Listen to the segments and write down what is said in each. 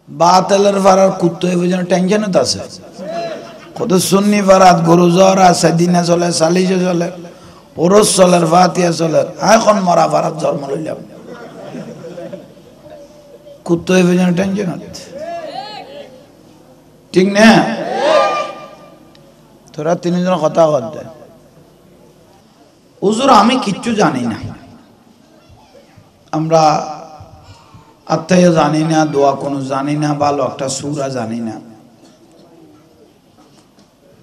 বাতেলের ফারার কুত্তো এই বুঝেন টেনশনত আছে কত সুন্নি ফারাত গরু জ্বর আছে দিনে চলে চালিশে চলে ওরস চলে ফাতিয়া চলে এখন মরা ফারাত জন্ম লইলাম কুত্তো এই বুঝেন টেনশনত ঠিক না তোরা তিনজন কথা বলতে হুজুর আমি কিচ্ছু জানি না আমরা আত্মায় জানি না দোয়া কোনো জানি না ভালো একটা সূরা জানি না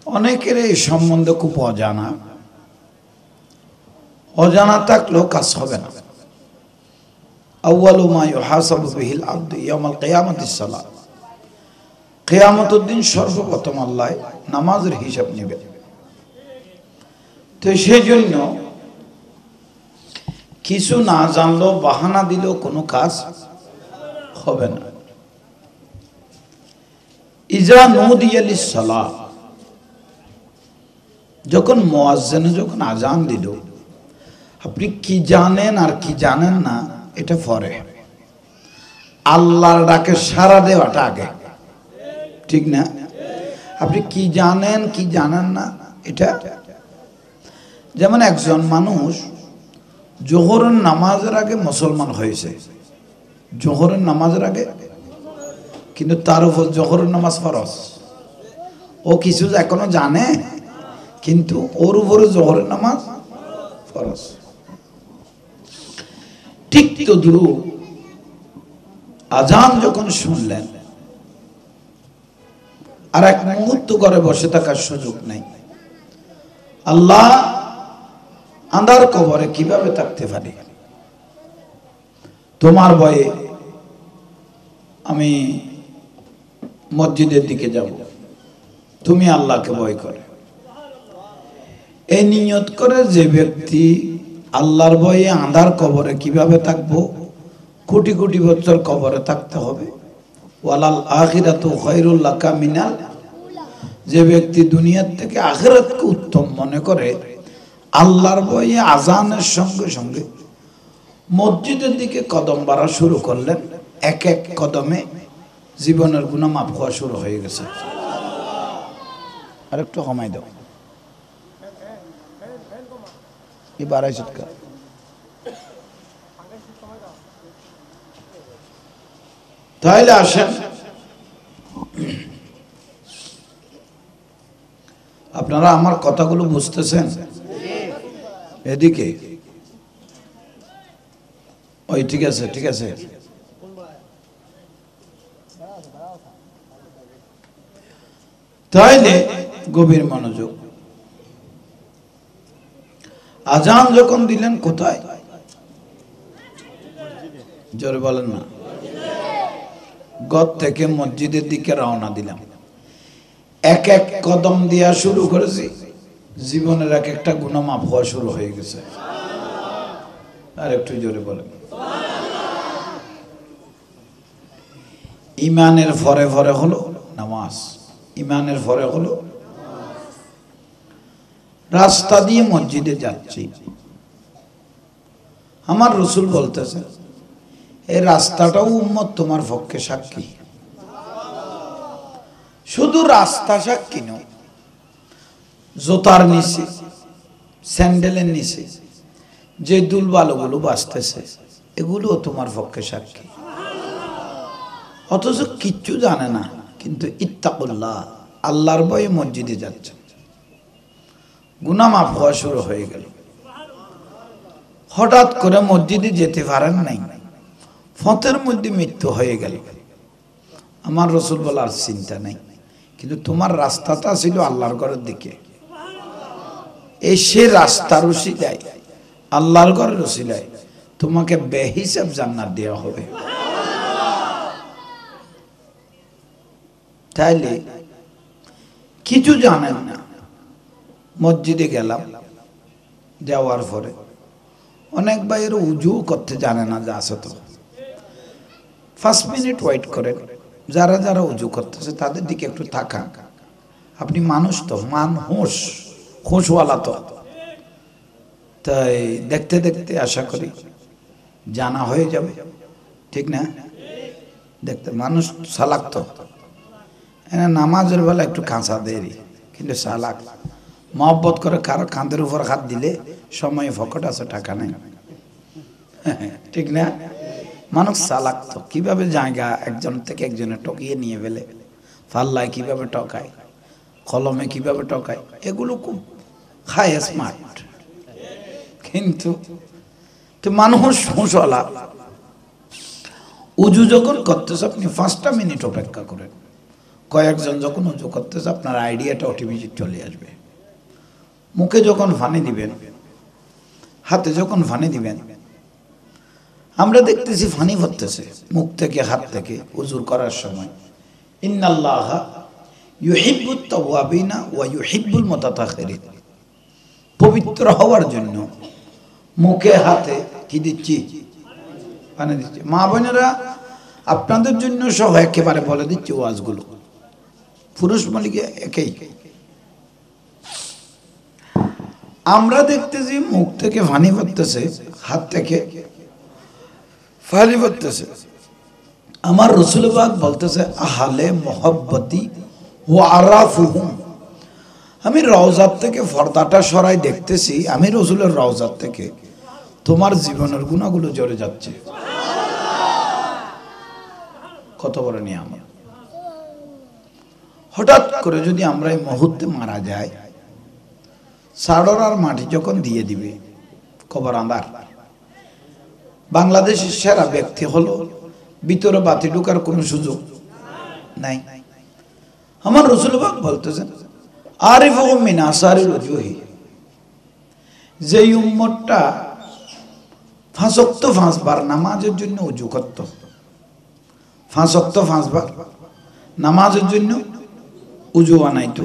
অনেকের এই সম্বন্ধে খুব অজানা থাকলেও কাজ হবে না আউয়ালু মা ইউহাসাবু বিহিল আবদু ইয়াউমাল কিয়ামাতিস সালাত কিয়ামতের দিন সর্বপ্রথম আল্লাহ নামাজের হিসাব নেবে তো সেজন্য কিছু না জানলো বাহানা দিলেও কোনো কাজ হবে না ইজা নুদিয়া লিস-সালাহ যখন মুয়াজ্জিন যখন আযান দিল আপনি কি জানেন আর কি জানেন না এটা পরে আল্লাহর ডাকে সাড়া দেওয়াটা আগে ঠিক না আপনি কি জানেন কি জানেন না এটা যেমন একজন মানুষ জোহরের নামাজের আগে মুসলমান হয়েছে জোহরের নামাজের আগে কিন্তু তার উপর জোহরের নামাজ ফরজ ও কিছু এখনো জানে কিন্তু ওর উপরে জোহরের নামাজ ফরজ ঠিক তো দূর আজান যখন শুনলেন আর এক মুহূর্ত করে বসে থাকার সুযোগ নেই আল্লাহ আন্ধার কবরে কিভাবে থাকতে পারি তোমার ভয়ে আমি মসজিদের দিকে যাব তুমি আল্লাহকে ভয় করে এই নিয়ত করে যে ব্যক্তি আল্লাহর ভয়ে আন্ধার কবরে কিভাবে থাকবো কোটি কোটি বছর কবরে থাকতে হবে ওয়ালাল আখিরাতু খায়রুল লাকা মিনাল যে ব্যক্তি দুনিয়ার থেকে আখিরাতকে উত্তম মনে করে আল্লাহর ভয়ে আজানের সঙ্গে সঙ্গে মসজিদের দিকে কদম বাড়া শুরু করলেন এক এক কদমে জীবনের গুনাহ মাফ হওয়া শুরু হয়ে গেছে আরেকটু কমাই দাও এই বাড়াই সৎকার তাহলে আসেন আপনারা আমার কথাগুলো বুঝতেছেন এদিকে ওই ঠিক আছে ঠিক আছে তাইলে গভীর মনোযোগ আজান যখন দিলেন কোথায় জোরে বলেন না ঘর থেকে মসজিদের দিকে রওনা দিলাম এক এক কদম দিয়া শুরু করেছি জীবনের এক একটা গুনাহ মাফ হওয়া শুরু হয়ে গেছে আর একটু জোরে বলেন ইমানের ফরে ফরে হলো নামাজ ইমানের ফরে হলো রাস্তা দিয়ে মসজিদে যাচ্ছি আমার রাসূল বলতেছে এই রাস্তাটাও উম্মত তোমার পক্ষে সাক্ষী শুধু রাস্তা সাক্ষী নয় জুতার নিচে স্যান্ডেলের নিচে যে দুলবালুগুলো বাজতেছে এগুলোও তোমার পক্ষে সাক্ষী অথচ কিচ্ছু জানে না কিন্তু ইত্তাকুল্লাহ আল্লাহর ভয়ে মসজিদে যাচ্ছে গুনাহ মাফ হওয়া শুরু হয়ে গেল হঠাৎ করে মসজিদে যেতে পারেন নাই পথের মধ্যে মৃত্যু হয়ে গেল আমার রাসূল বলার চিন্তা নাই কিন্তু তোমার রাস্তাটা ছিল আল্লাহর ঘরের দিকে এই সে রাস্তার উসিলায় আল্লাহর ঘরের উসিলায় তোমাকে বেহিসাব জান্নাত দেওয়া হবে তাইলে কিছু জানেন না মসজিদে গেলাম যাওয়ার পরে অনেক ভাইয়ের উজু করতে জানে না যা আছে তো 5 মিনিট ওয়েট করেন যারা যারা উজু করতেছে তাদের দিকে একটু তাকান আপনি মানুষ তো মানুষ খুশওয়ালা তো তাই দেখতে দেখতে আশা করি জানা হয়ে যাবে ঠিক না দেখতে মানুষ চালাক তো, নামাজের বেলা একটু কাঁচা দেরি, কিন্তু চালাক, মহব্বত করে কারো কাঁধের উপর হাত দিলে সময় ফকট আছে, টাকা নেই, ঠিক না? মানুষ চালাক তো, কিভাবে জায়গা একজন থেকে একজনে টকিয়ে নিয়ে ফেলে, পাল্লায় কিভাবে টকায়, কলমে কিভাবে টকায়, এগুলো খুব হাই স্মার্ট। কিন্তু তো মানুষ হুঁশলা, উজু যখন করতেছে আপনি 5টা মিনিট অপেক্ষা করেন, কয়েকজন যখন উজু করতেছে আপনার আইডিয়াটা অটোমেটিক চলে আসবে। মুখে যখন পানি দিবেন, হাতে যখন পানি দিবেন, আমরা দেখতেছি পানি পড়তেছে মুখ থেকে হাত থেকে উজু করার সময়। ইন্নাল্লাহা ইউহিব্বুত তাওয়াবিনা ওয়া ইউহিব্বুল মুতাতাখিরিন, পবিত্র হওয়ার জন্য মুখে হাতে কি দিচ্ছি? পানি দিচ্ছি। মা বোনেরা আপনাদের জন্য সহ একেবারে বলে দিচ্ছি ওয়াজগুলো, পুরুষ মালিকে একই। আমরা দেখতেছি মুখ থেকে পানি পড়তেছে, হাত থেকে পানি পড়তেছে। আমার রাসূল পাক বলতেছে আহলে মুহাব্বতি ওয়া আরাফুহুম, আমি রওজাত থেকে পর্দাটা সরাই দেখতেছি, আমি রাসূলের রওজাত থেকে তোমার জীবনের গুণাগুলো ঝরে যাচ্ছে। কত বড় নিয়ামত! হঠাৎ করে যদি আমরা এই মুহূর্তে মারা যাই, সাড়র আর মাটি যখন দিয়ে দিবে, কবর আঁধার। বাংলাদেশের সেরা ব্যক্তি হলো ভিতরে বাতি ঢোকার কোনো সুযোগ নাই। আমার রাসূল পাক বলতেছেন আরিফুহুম মিন আসারিল ওজুহি, যে উম্মতটা 5 ওয়াক্ত 5 বার নামাজের জন্য ওযু করত, 5 ওয়াক্ত 5 বার নামাজের জন্য ওযু বানাইতো,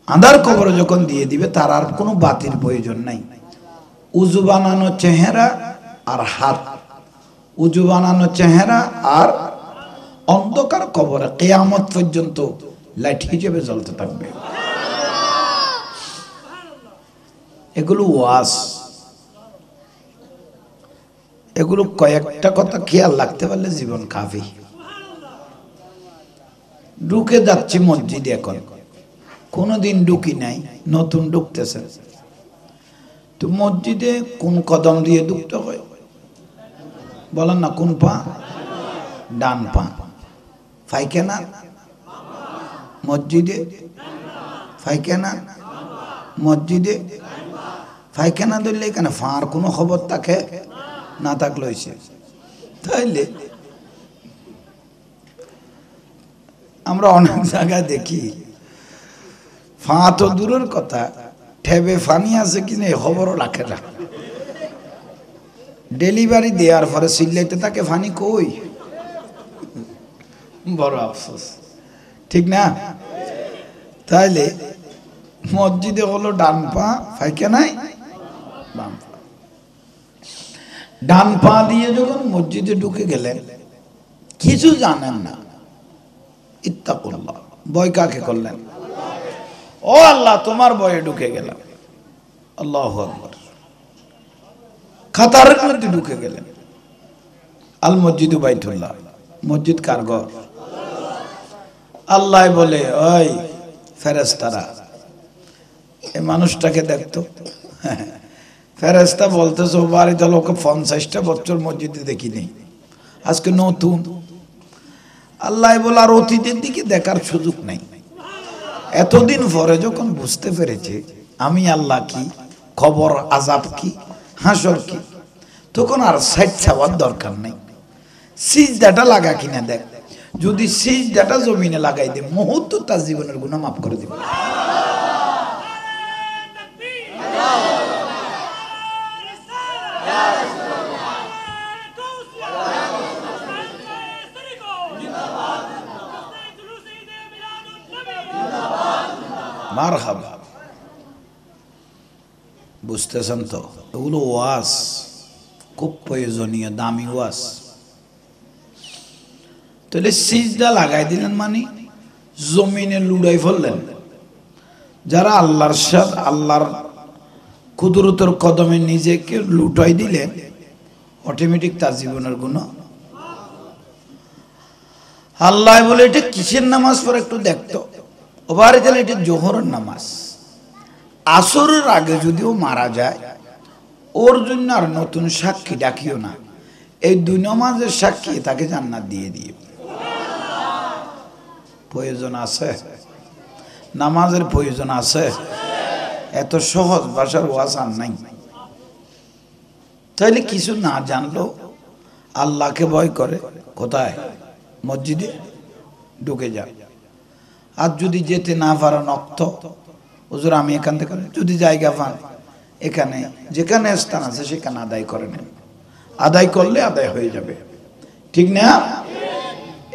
আঁধার কবরে যখন দিয়ে দিবে তার আর কোনো বাতির প্রয়োজন নাই। ওযু বানানো চেহারা আর হাত, ওযু বানানো চেহারা আর অন্ধকার কবরে কিয়ামত পর্যন্ত লাইট হিসেবে জ্বলতে থাকবে। এগুলো ওয়াজ, এগুলো কয়েকটা কথা খেয়াল রাখতে পারলে জীবন কাফি। ঢুকে যাচ্ছি মসজিদে, এখন কোনোদিন ঢুকি নাই, নতুন ঢুকতেছে তো মসজিদে কোন কদম দিয়ে ঢুকতে হয় বলেন না? কোন পা? ডান পা। পায়খানা মসজিদে, পায়খানা মসজিদে, পায়খানা ধরলে এখানে ফাঁর কোনো খবর থাকে না, থাকলে হয়েছে। তাইলে আমরা অনেক জায়গায় দেখি ফা তো দূরের কথা, ঠেবে ফানি আছে কিনা এই খবরও রাখে না। ডেলিভারি দেওয়ার পরে সিলেটে তাকে ফানি কই, বড় আফসোস, ঠিক না? তাইলে মসজিদে হলো ডান পা, পায়খানায় বাম পা। ডান পা দিয়ে যখন মসজিদে ঢুকে গেলেন, কিছু জানেন না, ইত্তাকুল্লাহ, ভয় কাকে করলেন? ও আল্লাহ, তোমার ভয়ে ঢুকে গেলাম। আল্লাহু আকবার। কাতারের মধ্যে ঢুকে গেলেন। আল মসজিদু বাইতুল্লাহ, মসজিদ কার ঘর? আল্লাহ বলে ওই ফেরেশতারা এই মানুষটাকে দেখতো। ফেরেশতা বলতেছে বাড়িতে লোক 50টা বছর মসজিদে দেখিনি, আজকে নতুন। আল্লাহ বলে আর অতীতের দিকে দেখার সুযোগ নাই। এতদিন পরে যখন বুঝতে পেরেছে আমি আল্লাহ কি, খবর আযাব কি, হাসর কি, তখন আর সাইড ছাওয়ার দরকার নেই। সিজদাটা লাগা কিনা দেখ, যদি সিজদাটা জমিনে লাগাই দে মুহূর্তে তার জীবনের গুনাহ মাফ করে দিবে। মারহাবা। বুঝতেছেন তো? এগুলো ওয়াজ খুব প্রয়োজনীয়, দামি ওয়াজ। তাহলে সিজদা লাগাই দিলেন মানে জমিনে লুড়াই ফেললেন। যারা আল্লাহর সাথে, আল্লাহর কুদরতের কদমে নিজেকে লুটাই দিলেন, অটোমেটিক তার জীবনের গুনাহ। আল্লাহ বলে এটা কিসের নামাজ পড়ে একটু দেখতো, ওবার গেলে এটা জোহরের নামাজ। আসরের আগে যদিও মারা যায়, ওর জন্য আর নতুন সাক্ষী ডাকিও না, এই দুই নামাজের সাক্ষী তাকে জান্নাত দিয়ে দিও। প্রয়োজন আছে? নামাজের প্রয়োজন আছে? এত সহজ ভাষার ওয়াজ আর নাই। তাইলে কিছু না জানলো আল্লাহকে ভয় করে কোথায়? মসজিদে ঢুকে যায়। আর যদি যেতে না পারেন অক্ত হুজুর আমি এখান থেকে, যদি জায়গা পান এখানে যেখানে স্থান আছে সেখানে আদায় করে নেন, আদায় করলে আদায় হয়ে যাবে, ঠিক না?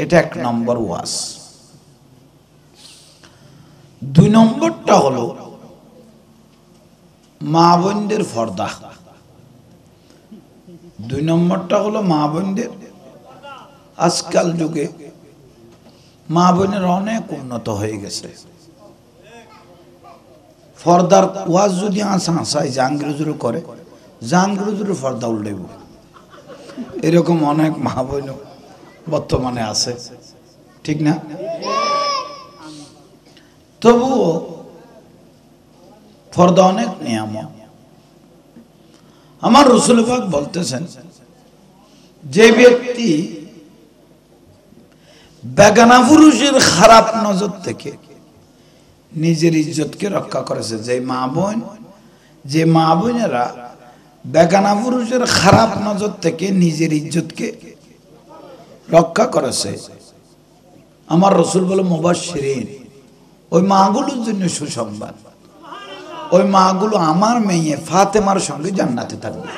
এটা এক নম্বর ওয়াজ। দুই নম্বরটা হলো মা বোনদের পর্দা। দুই নম্বরটা হলো মা বোনদের, আজকাল যুগে মা বোনের অনেক উন্নত হয়ে গেছে। পর্দার ওয়াজ যদি আসায় জাহাঙ্গীর করে, জাহাঙ্গীর পর্দা উল্লেব, এরকম অনেক মা বোন বর্তমানে আছে, ঠিক না? তবুও পর্দা অনেক নিয়ামত। আমার রাসূল পাক বলতেছেন, যে ব্যক্তি বেগানা পুরুষের খারাপ নজর থেকে নিজের ইজ্জতকে রক্ষা করেছে, যে মা বোনেরা বেগানা পুরুষের খারাপ নজর থেকে নিজের ইজ্জতকে রক্ষা করেছে, আমার রাসূল বলে মুবাশশিরিন, ওই মাগুলোর জন্য সুসংবাদ, ওই মাগুলো আমার মেয়ে ফাতেমার সঙ্গে জান্নাতে থাকবে।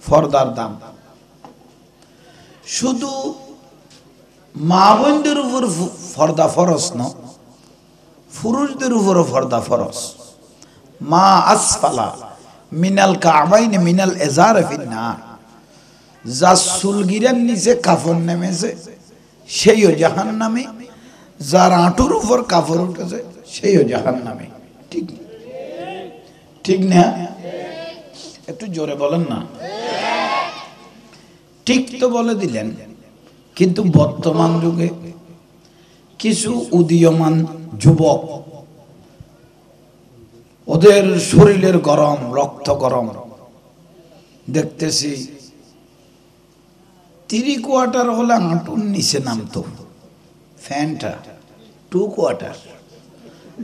পর্দার দাম শুধু মা বোনদের উপর পর্দা ফরজ নয়, পুরুষদের উপরও পর্দা ফরজ। মা আসফালা মিনাল কাবাইন মিনাল এজার ফিন্নার, যা চুলগিরার নিচে কাফড় নেমেছে সেইও জাহান্নামে, যার আঁটুর উপর কাপড় উঠেছে সেইও জাহান্নামে, ঠিক ঠিক না? একটু জোরে বলেন না। ঠিক তো বলে দিলেন, কিন্তু বর্তমান যুগে কিছু উদীয়মান যুবক, ওদের শরীরের গরম, রক্ত গরম, দেখতেছি 3 কোয়ার্টার হলে হাঁটুর নিচে নামতো ফ্যানটা, 2 কোয়ার্টার,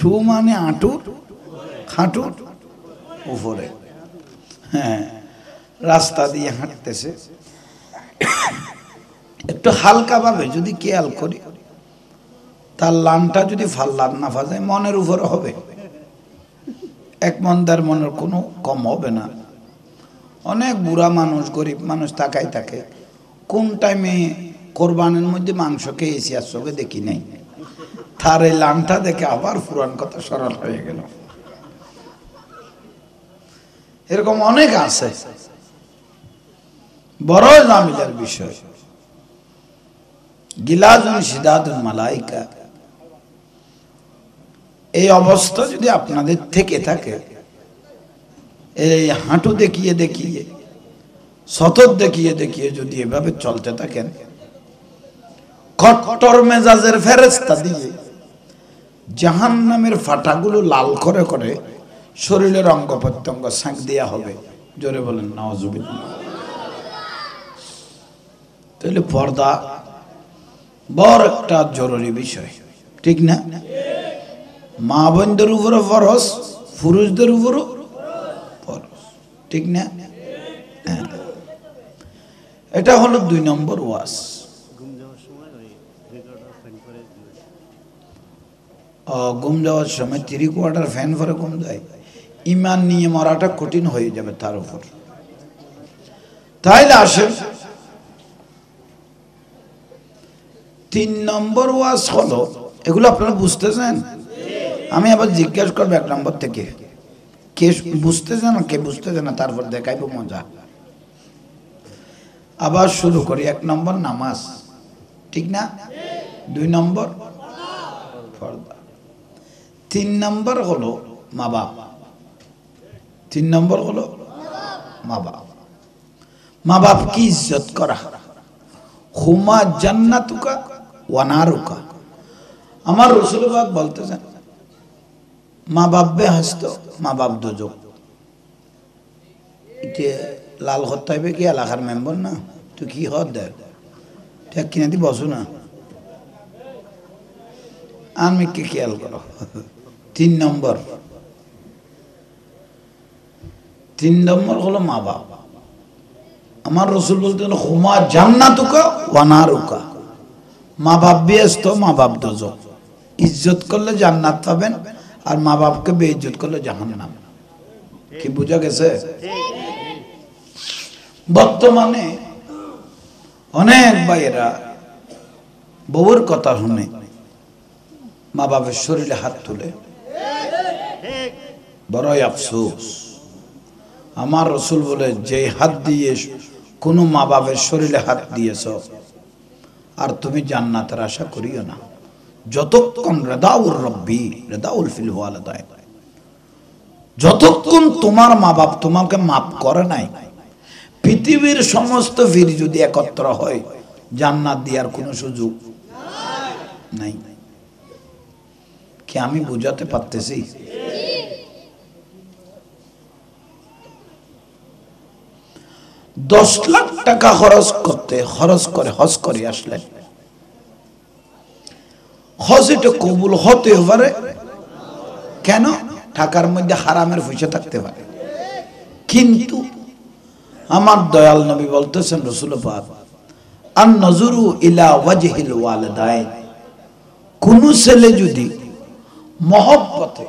2 মানে হাঁটুর, হাঁটুর উপরে, হ্যাঁ, রাস্তা দিয়ে হাঁটতেছে। একটু হালকা ভাবে যদি খেয়াল করি, তার লানটা যদি ফাল্লার না ফাজায় মনের উপরে হবে, এক মন্দার মনের কোনো কম হবে না। অনেক বুড়া মানুষ, গরিব মানুষ তাকাই থাকে, কোন টাইমে কোরবানির মধ্যে মাংস খেয়েছি আর চোখে দেখি নাই, তার এই লানটা দেখে আবার পুরান কথা সরল হয়ে গেল। এরকম অনেক আছে, বড় জামিলার বিষয়। গিলাজুন শিদাদুন মালাইকা, এই অবস্থা যদি আপনাদের থেকে থাকে, এই হাঁটু দেখিয়ে দেখিয়ে, সতত দেখিয়ে দেখিয়ে যদি এভাবে চলতে থাকেন, কট্টর মেজাজের ফেরেশতা দিয়ে জাহান্নামের ফাটাগুলো লাল করে করে শরীরের অঙ্গ প্রত্যঙ্গ ছাঁক দেয়া হবে। জোরে বলেন নাউজুবিল্লাহ। তাহলে পর্দা বড় একটা জরুরি বিষয়, ঠিক না? মা বোনদের উপরও ফরজ, পুরুষদের উপরও ফরজ, ঠিক না? এটা হলো 2 নম্বর ওয়াজ। ঘুম যাওয়ার সময় 3 কোয়ার্টার ফ্যান ভরে ঘুম যায়, ইমান নিয়ে মরাটা কঠিন হয়ে যাবে তার উপর। তাইলে আসেন 3 নম্বর ওয়াজ হলো, এগুলো আপনারা বুঝতেছেন? আমি আবার জিজ্ঞাসা করবো 1 নম্বর থেকে, কে বুঝতেছে না, কে বুঝতেছে না, তারপর দেখাইবো মজা। আবার শুরু করি। 1 নম্বর নামাজ, ঠিক না? 2 নম্বর পর্দা, 3 নম্বর হলো মা বাপ। 3 নম্বর হলো মা বাপ। মা বাপ কি ইজ্জত করা। হুমা জান্নাতুকা ওয়া নারুকা। আমার রাসূল পাক বলতেছেন মা বাপ বেহেশত, মা বাপ দোজখ। এটা লাল হত্যাইবে কি এলাকার মেম্বার না, তুই কি হদ দে ঠিক কিনা দি বসো না। আমি কি খেয়াল করো। 3 নম্বর হলো মা বাপ। আমার রাসূল বলতেন হুমা জান্নাতুকা ওয়া নারুকা। মা বাপ বেহেশত, মা বাপ দোজখ। ইজ্জত করলে জান্নাত পাবেন, আর মা বাপকে বেইজ্জত করলে জাহান্নাম। কি বুঝা গেছে? বর্তমানে অনেক ভাইয়েরা বউর কথা শুনে মা বাপের শরীরে হাত তুলে, বড়ই আফসোস। আমার রাসূল বলে যে হাত দিয়ে কোনো মা বাপের শরীরে হাত দিয়েছ আর তুমি জান্নাতের আশা করিও না, যতক্ষণ রেদাউর রব্বি রেদাউল ফিল ওয়ালিদাইন, যতক্ষণ তোমার মা বাপ তোমাকে মাফ করে নাই। পৃথিবীর সমস্ত বীর যদি একত্র হয় জান্নাত দেওয়ার কোনো সুযোগ নাই। কি আমি বুঝাতে পারতেছি? $10 লাখ টাকা খরচ করে হজ করে আসলেন। হজ এটা কবুল হতে পারে কেন? টাকার মধ্যে হারামের পয়সা থাকতে পারে, কিন্তু আমার দয়াল নবী বলতেছেন রাসূল পাক আন নজরু ইলা ওয়াজহিল ওয়ালিদাইন। কোন ছেলে যদি মহব্বতে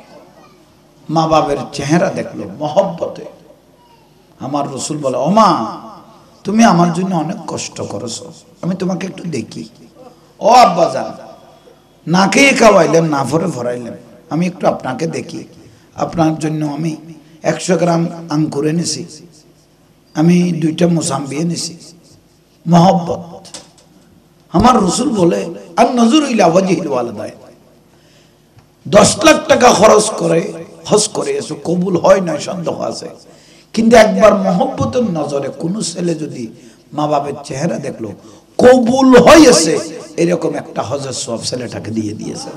মা বাবার চেহারা দেখলো, মহব্বতে, আমার রাসূল বলে ও মা তুমি আমার জন্য অনেক কষ্ট করেছো, আমি তোমাকে একটু দেখি। ও আব্বা জান না খেয়ে খাওয়াইলেন, না ভরে ভরাইলেন, আমি একটু আপনাকে দেখি। আপনার জন্য আমি 100 গ্রাম আঙ্কুর এনেছি, আমি 2টা মোসাম্বি এনেছি। মহব্বত। আমার রাসূল বলে আর নজর ইলা ওয়াজহিল ওয়ালিদাইন। 10 লাখ টাকা খরচ করে হজ করে এসো, কবুল হয় না সন্দেহ আছে, কিন্তু একবার মহব্বতের নজরে কোন ছেলে যদি মা বাবার চেহারা দেখলো কবুল হয়েছে, এরকম একটা হজের সওয়াব ছেলেটাকে দিয়ে দিয়েছে।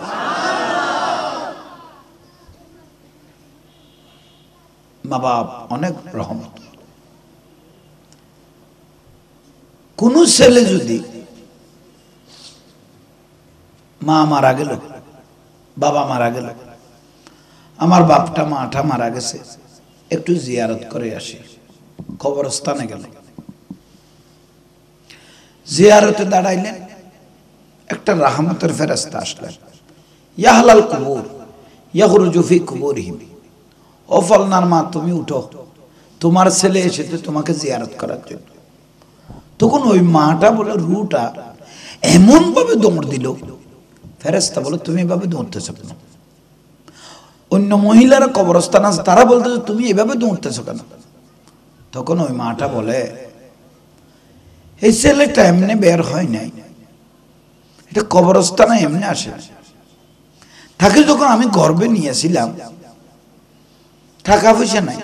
মা বাপ অনেক রহমত। কোন ছেলে যদি মা মারা গেল, বাবা মারা গেল, আমার বাপটা মাটা মারা গেছে, একটু জিয়ারত করে আসি, কবরস্থানে গেল। জিয়ারতে দাঁড়াইলেন, একটা রাহমতের ফেরেশতা আসলেন। ইয়াহলাল কুবুর ইয়াখরুজু ফি কুবুরিহিম। ও ফলনার মা তুমি উঠো, তোমার ছেলে এসেছে তোমাকে জিয়ারত করার জন্য। তখন ওই মাটা বলে রুটা এমন ভাবে দৌড় দিল, ফেরেশতা বলে তুমি এভাবে দৌড়তেছো কেন? অন্য মহিলারা কবরস্থান আছে, তারা বলতেছে তুমি এভাবে দৌড়তেছো কেন? তখন ওই মাটা বলে এই ছেলেটা এমনি বের হয় নাই, এটা কবরস্থানে এমনি আসে। তাকে যখন আমি গর্বে নিয়েছিলাম টাকা পয়সা নাই,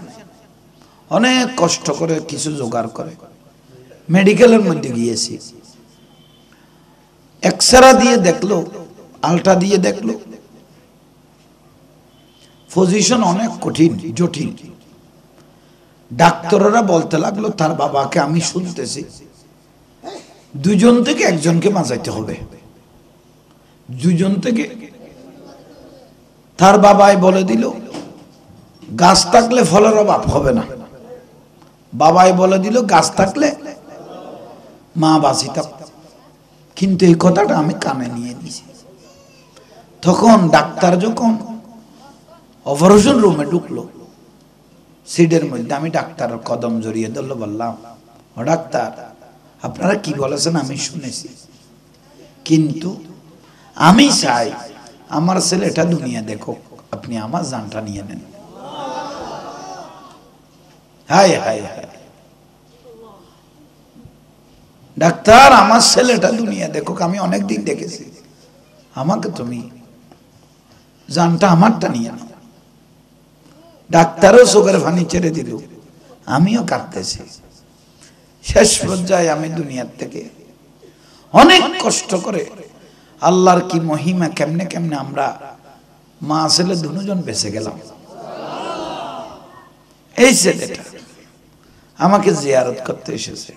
অনেক কষ্ট করে কিছু জোগাড় করে মেডিকেলের মধ্যে গিয়েছি, এক্সরা দিয়ে দেখলো, আলট্রা দিয়ে দেখলো, পজিশন অনেক কঠিন জটিল। ডাক্তাররা বলতে লাগলো তার বাবাকে, আমি শুনতেছি 2 জন থেকে 1 জনকে বাঁচাইতে হবে। 2 জন থেকে তার বাবাই বলে দিল গাছ থাকলে ফলের অভাব হবে না। বাবাই বলে দিল গাছ থাকলে মা বাঁচিতাম। কিন্তু এই কথাটা আমি কানে নিয়ে নিয়েছি। তখন ডাক্তার যখন অপারেশন রুমে ঢুকলো, সিটের মধ্যে আমি ডাক্তারের কদম জড়িয়ে ধরলো, বললাম ও ডাক্তার আপনারা কি বলেছেন আমি শুনেছি, কিন্তু আমি চাই আমার ছেলেটা দুনিয়া দেখো, আপনি আমার জানটা নিয়ে নেন। হায় হায় হায়, ডাক্তার আমার ছেলেটা দুনিয়া দেখো, আমি অনেকদিন দেখেছি, আমাকে তুমি জানটা আমারটা নিয়ে নাও। ডাক্তারও চোখের পানি ছেড়ে দিল, আমিও কাঁদতেছি। শেষ পর্যায়ে আমি দুনিয়ার থেকে অনেক কষ্ট করে আল্লাহর কি মহিমা, কেমনে কেমনে আমরা মা ছেলে দুজন বেঁচে গেলাম। এই ছেলেটা আমাকে জিয়ারত করতে এসেছে।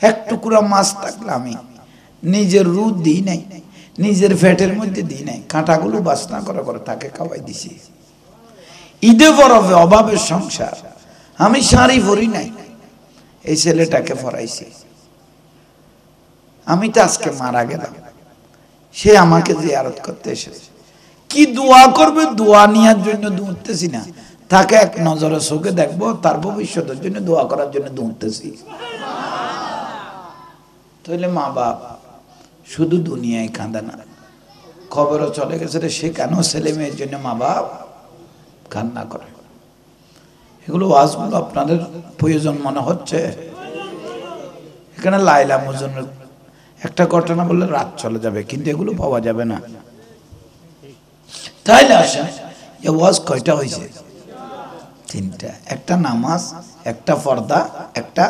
এক টুকরা মাছ থাকলে আমি নিজের রুদ দিই নাই, নিজের পেটের মধ্যে দিই নাই, কাঁটাগুলো বাসনা করে করে তাকে খাওয়াই দিছি। ঈদে বরফে অভাবের সংসার, আমি শাড়ি পরি নাই, এই ছেলেটাকে পরাইছি। আমি তো আজকে মারা গেলাম, সে আমাকে জিয়ারত করতে এসেছে। কি দোয়া করবে, দোয়া নেওয়ার জন্য দৌড়তেছি না, তাকে এক নজরে চোখে দেখবো, তার ভবিষ্যতের জন্য দোয়া করার জন্য দৌড়তেছি। তাহলে মা বাপ শুধু দুনিয়ায় কাঁদে না, কবরও চলে গেছে রে, সে কেন ছেলে মেয়ের জন্য মা বাপ কান্না করে? এগুলো ওয়াজগুলো আপনাদের প্রয়োজন মনে হচ্ছে? এখানে লাইলা মজনুর একটা ঘটনা বললে রাত চলে যাবে, কিন্তু এগুলো পাওয়া যাবে না। তাইলে আসেন, এ ওয়াজ কয়টা হয়েছে? তিনটা। একটা নামাজ, একটা পর্দা, একটা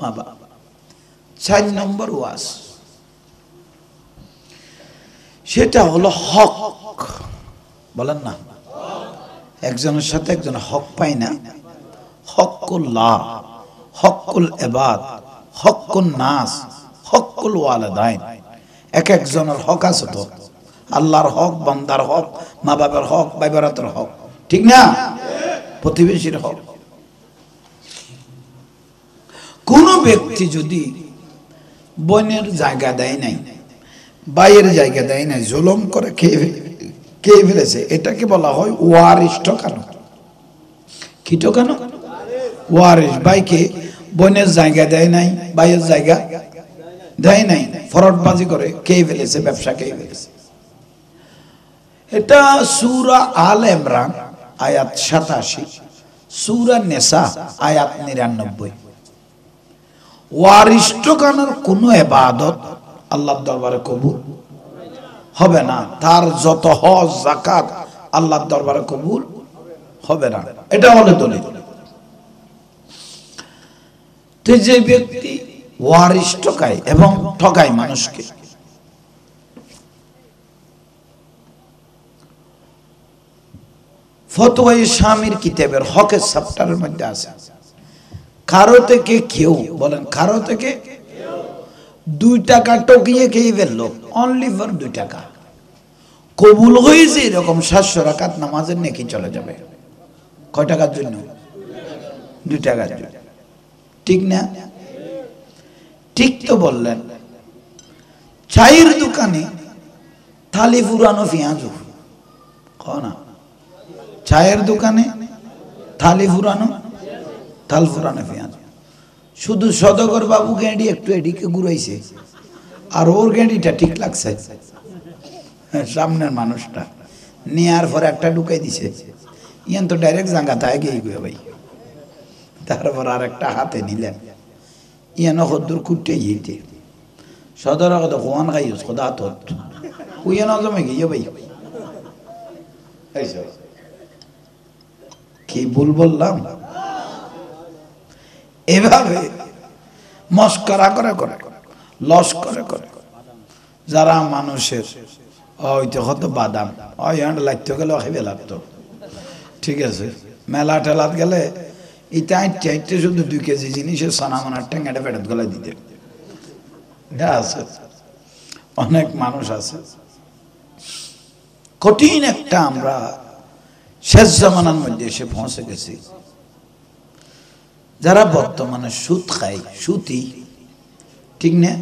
মা বাপ। 4 নম্বর ওয়াজ, সেটা হলো হক। বলেন না, একজনের সাথে একজন হক পাই না। হকুল্লাহ, হকুল ইবাদ, হকুন নাস, হকুল ওয়ালিদাইন। এক একজনের হক আছে তো, আল্লাহর হক, বান্দার হক, মা বাবার হক, ভাই বোনের হক, ঠিক না? প্রতিবেশীর হক। কোন ব্যক্তি যদি বোনের জায়গা দেয় নাই, ভাইয়ের জায়গা দেয় নাই, জুলুম করে খেয়ে ফেলেছে, এটাকে বলা হয় ওয়ারিশ ঠকানো। কি ঠকানো? ওয়ারিশ। ভাইকে বোনের জায়গা দেয় নাই, ভাইয়ের জায়গা দেয় নাই, ফরডবাজি করে খেয়ে ফেলেছে, ব্যবসা খেয়ে ফেলেছে। এটা সূরা আল ইমরান আয়াত 87, সূরা নিসা আয়াত 99। ওয়ারিশ ঠকানোর কোন ইবাদত আল্লাহর দরবারে কবুল হবে না, তার যত হজ যাকাত আল্লাহর দরবারে কবুল হবে না। এটা হলো দলিল। তো যে ব্যক্তি ওয়ারিশ ঠকায় এবং ঠকায় মানুষকে, ফতোয়ায়ে শামির কিতাবের হকের চ্যাপ্টারের মধ্যে আছে, কারো থেকে কেউ, বলেন কারো থেকে 2 টাকা টকিয়ে খেয়ে ফেললো, অনলি ফর 2 টাকা, কবুল হয়েছে এরকম 700 রাকাত নামাজের নেকি চলে যাবে। কয় টাকার জন্য? 2 টাকার জন্য। ঠিক না? ঠিক তো বললেন। চায়ের দোকানে থালি ফুরানো পেঁয়াজ, না, চায়ের দোকানে থালি ফুরানো, থাল ফুরানো পেঁয়াজ। শুধু সদগর বাবু গেঁড়ি একটু এদিকে ঘুরাইছে, আর ওর গেঁড়িটা ঠিক লাগছে, সামনের মানুষটা নেয়ার পরে একটা ঢুকাই দিছে, ইয়ান তো ডাইরেক্ট জাঙ্গা তাই গিয়ে গিয়ে ভাই, তারপর আর একটা হাতে নিলেন, ইয়ানো হদ্দুর কুটে ইয়েতে সদর কোয়ান খাইস খোদা তো উইয়ানো জমে গিয়ে ভাই। কি ভুল বললাম? এভাবে মস্করা করে করে, লস করে করে যারা মানুষের হয়তো কত বাদাম ওই লাগতে গেলে খাইবে লাগতো, ঠিক আছে, মেলা টেলাত গেলে ইটা চাইতে শুধু 2 কেজি জিনিসের সানামানার টেঙ্গাটা পেটাত গলা দিতে আছে। অনেক মানুষ আছে। কঠিন একটা আমরা শেষ জামানার মধ্যে এসে পৌঁছে গেছি। যারা বর্তমানে সুদ খায়, সুতি, ঠিক না?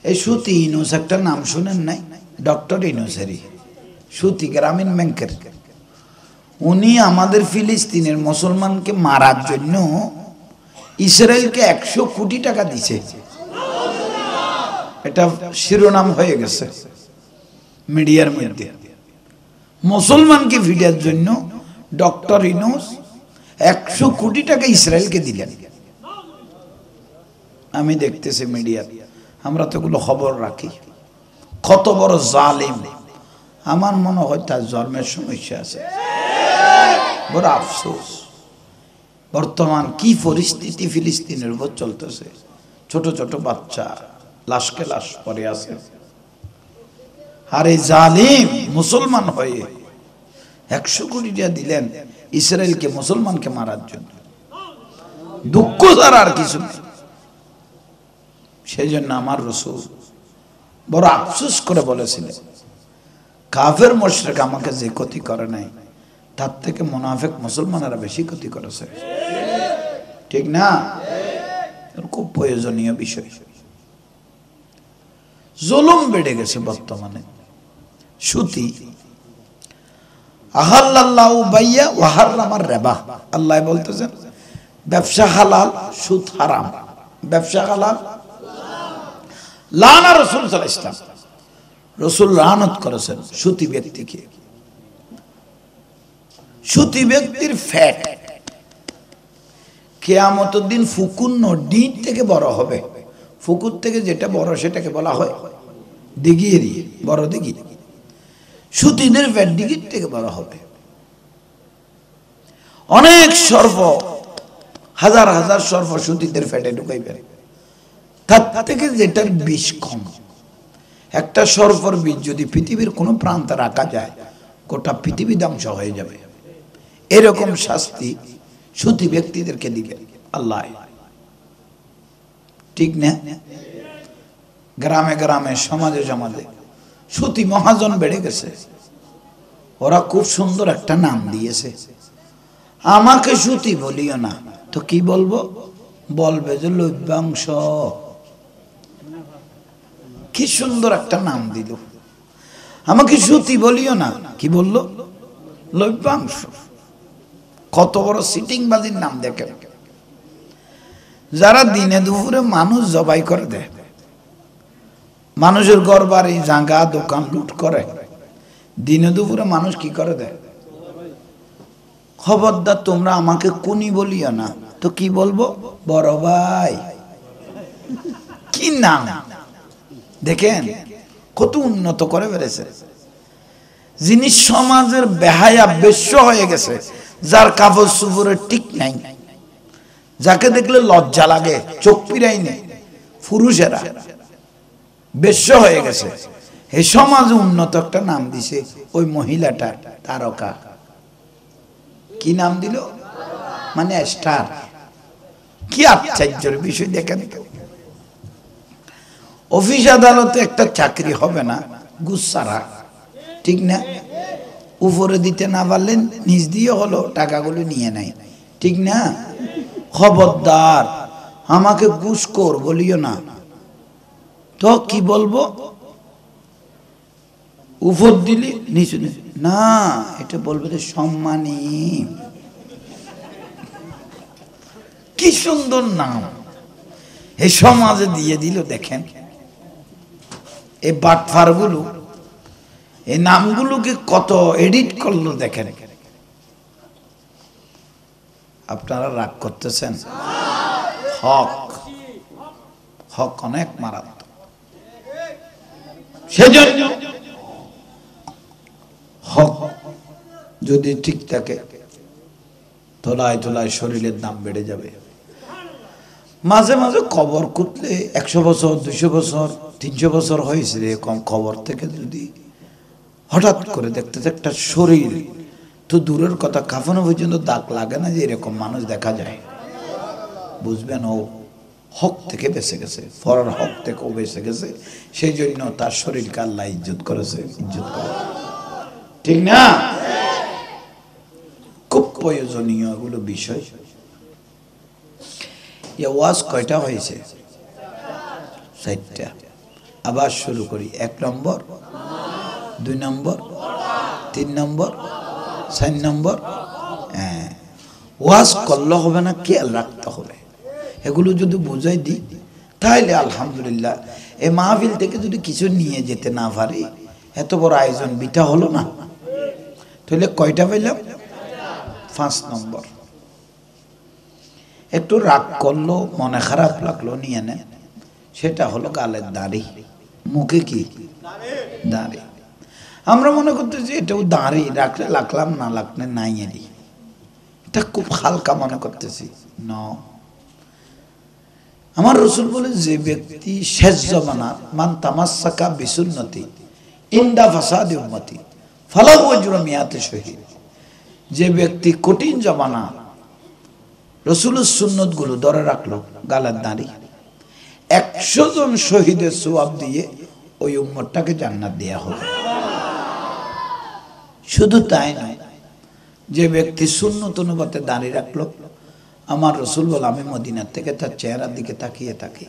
এই সুতি ইনুস একটা নাম শুনেন নাই? ডক্টর ইনুসেরি, সুতি গ্রামীণ ব্যাংকের। উনি আমাদের ফিলিস্তিনের মুসলমানকে মারার জন্য ইসরায়েলকে 100 কোটি টাকা দিছে। এটা শিরোনাম হয়ে গেছে মিডিয়ার মধ্যে। মুসলমানকে ফিরার জন্য ডক্টর ইনুস 100 কোটি টাকা ইসরায়েলকে দিলেন। আমি দেখতেছি মিডিয়া, আমরা তো এগুলো খবর রাখি। কত বড় জালিম! আমার মনে হয় তার জন্মের সমস্যা আছে, বড় আফসোস। বর্তমান কি পরিস্থিতি ফিলিস্তিনের উপর চলতেছে, ছোট ছোট বাচ্চা লাশকে লাশ পড়ে আছে। আর এই জালিম মুসলমান হয়ে 100 কোটি টাকা দিলেন ইসরায়েলকে মুসলমানকে মারার জন্য, দুঃখ ছাড়া আর কিছু নেই। সেই জন্য আমার রাসূল বড় আফসোস করে বলেছিলেন, কাফের মুশরিক আমাকে যে ক্ষতি করে নাই তার থেকে মুনাফিক মুসলমানেরা বেশি ক্ষতি করেছে, ঠিক না? খুব প্রয়োজনীয় বিষয়। জুলুম বেড়ে গেছে বর্তমানে। সুতি আহাল্লাল্লাহু বাইয়া ওয়া হারামার রিবা, আল্লাহ বলতেছেন ব্যবসা হালাল সুদ হারাম। ব্যবসা হালাল, লানা রাসূল সাল্লাল্লাহু আলাইহি ওয়াসাল্লাম, রাসূল লানত করেছেন সুতি ব্যক্তিকে। সুতি ব্যক্তির ফ্যাট কিয়ামতের দিন ফুকুন্ন ডিট থেকে বড় হবে। ফুকুর থেকে যেটা বড় সেটাকে বলা হয় দিঘিরি, বড় দিঘি। সুতিদের ফ্যাট দিঘির থেকে বড় হবে। অনেক সর্প, হাজার হাজার সর্প সুতিদের ফ্যাটে ঢুকাইবে, তার থেকে যেটার বিষ কম। একটা সর্পর বীজ যদি পৃথিবীর কোনো প্রান্তে রাখা যায়, গোটা পৃথিবী ধ্বংস হয়ে যাবে। এরকম শাস্তি সুতি ব্যক্তিদেরকে দিবেন আল্লাহ, ঠিক না? গ্রামে গ্রামে সমাজে সমাজে সুতি মহাজন বেড়ে গেছে। ওরা খুব সুন্দর একটা নাম দিয়েছে, আমাকে সুতি বলিও না তো কি বলবো? বলবে যে লভ্যাংশ। কি সুন্দর একটা নাম দিল, আমাকে সুতি বলিও না, কি বললো? লভ্যাংশ। কত বড় সিটিংবাজির নাম দেখেন। যারা দিনে দুপুরে মানুষ জবাই করে দেয়, মানুষের ঘর বাড়ি জায়গা দোকান লুট করে, দিনে দুপুরে মানুষ কি করে দেয়? খবরদার তোমরা আমাকে কুনি বলিও না তো কি বলবো? বড় ভাই। কি নাম দেখেন, কত উন্নত করে বেড়েছে। যিনি সমাজের বেহায়া বেশ্য হয়ে গেছে, যার কাপড় চোপড়ের ঠিক নাই, যাকে দেখলে লজ্জা লাগে, চোখ পিরাই নেই, পুরুষেরা বেশ্য হয়ে গেছে। এই সমাজে উন্নত একটা নাম দিছে ওই মহিলাটা, তারকা। কি নাম দিল? মানে স্টার। কি আশ্চর্যের বিষয় দেখেন তো। অফিস আদালতে একটা চাকরি হবে না গুসারা, ঠিক না? উপরে দিতে না পারলেন নিচ দিয়ে হলো টাকাগুলো নিয়ে নাই, ঠিক না? খবরদার আমাকে ঘুষখোর বলিও না তো কি বলবো? উপর দিলি নিচু না, এটা বলবে যে সম্মানী। কি সুন্দর নাম এই সমাজে দিয়ে দিল। দেখেন এই বাটফার গুলো এই নামগুলোকে কত এডিট করলো দেখেন। আপনারা রাগ করতেছেন? হক, হক অনেক মারাত্মক। সেজন্য হক যদি ঠিক থাকে, তোলায় তোলায় শরীরের দাম বেড়ে যাবে। মাঝে মাঝে কবর খুঁজলে 100 বছর 200 বছর 300 বছর হয়েছে এরকম খবর থেকে যদি হঠাৎ করে দেখতে একটা শরীর, তো দূরের কথা কাফনে পর্যন্ত দাগ লাগে না যে এরকম মানুষ দেখা যায়, বুঝবেন ও হক থেকে বেঁচে গেছে, ফরার হক থেকেও বেঁচে গেছে। সেই জন্য তার শরীরকে আল্লাহ ইজ্জত করেছে, ইজ্জত করে, ঠিক না? খুব প্রয়োজনীয় এগুলো বিষয়। ওয়াজ কয়টা হয়েছে? 4টা। আবার শুরু করি। 1 নম্বর, 2 নম্বর, 3 নম্বর, 4 নম্বর। ওয়াজ করলে হবে না, খেয়াল রাখতে হবে। এগুলো যদি বুঝাই দিই তাহলে আলহামদুলিল্লাহ। এই মাহফিল থেকে যদি কিছু নিয়ে যেতে না পারি, এত বড় আয়োজন বিটা হলো না। তাহলে কয়টা পেলাম? 5 নম্বর। একটু রাগ করলো, মনে খারাপ লাগলো, নিয়ে নেন। সেটা হলো গালের দাড়ি, মুখে কি দাড়ি। আমরা মনে করতে যে এটাও দাড়ি রাখলে রাখলাম, না রাখলে নাই। এটা খুব হালকা মনে করতেছি না। আমার রাসূল বলে যে ব্যক্তি শেষ জামানা মান তামাসসাকা বিসুন্নতি ইনদা ফাসাদি উম্মতি ফালাহু আজরু মিয়াতি শহীদ, যে ব্যক্তি কঠিন জামানা রাসূলের সুন্নত গুলো ধরে রাখলো গালার দাঁড়ি 100 জন শহীদের সওয়াব দিয়ে ওই উম্মতটাকে জান্নাত দেয়া হবে। শুধু তাই নয়, যে ব্যক্তি সুন্নত অনুপাতে দাঁড়িয়ে রাখলো, আমার রাসূল বলে আমি মদিনার থেকে তার চেহারার দিকে তাকিয়ে থাকি,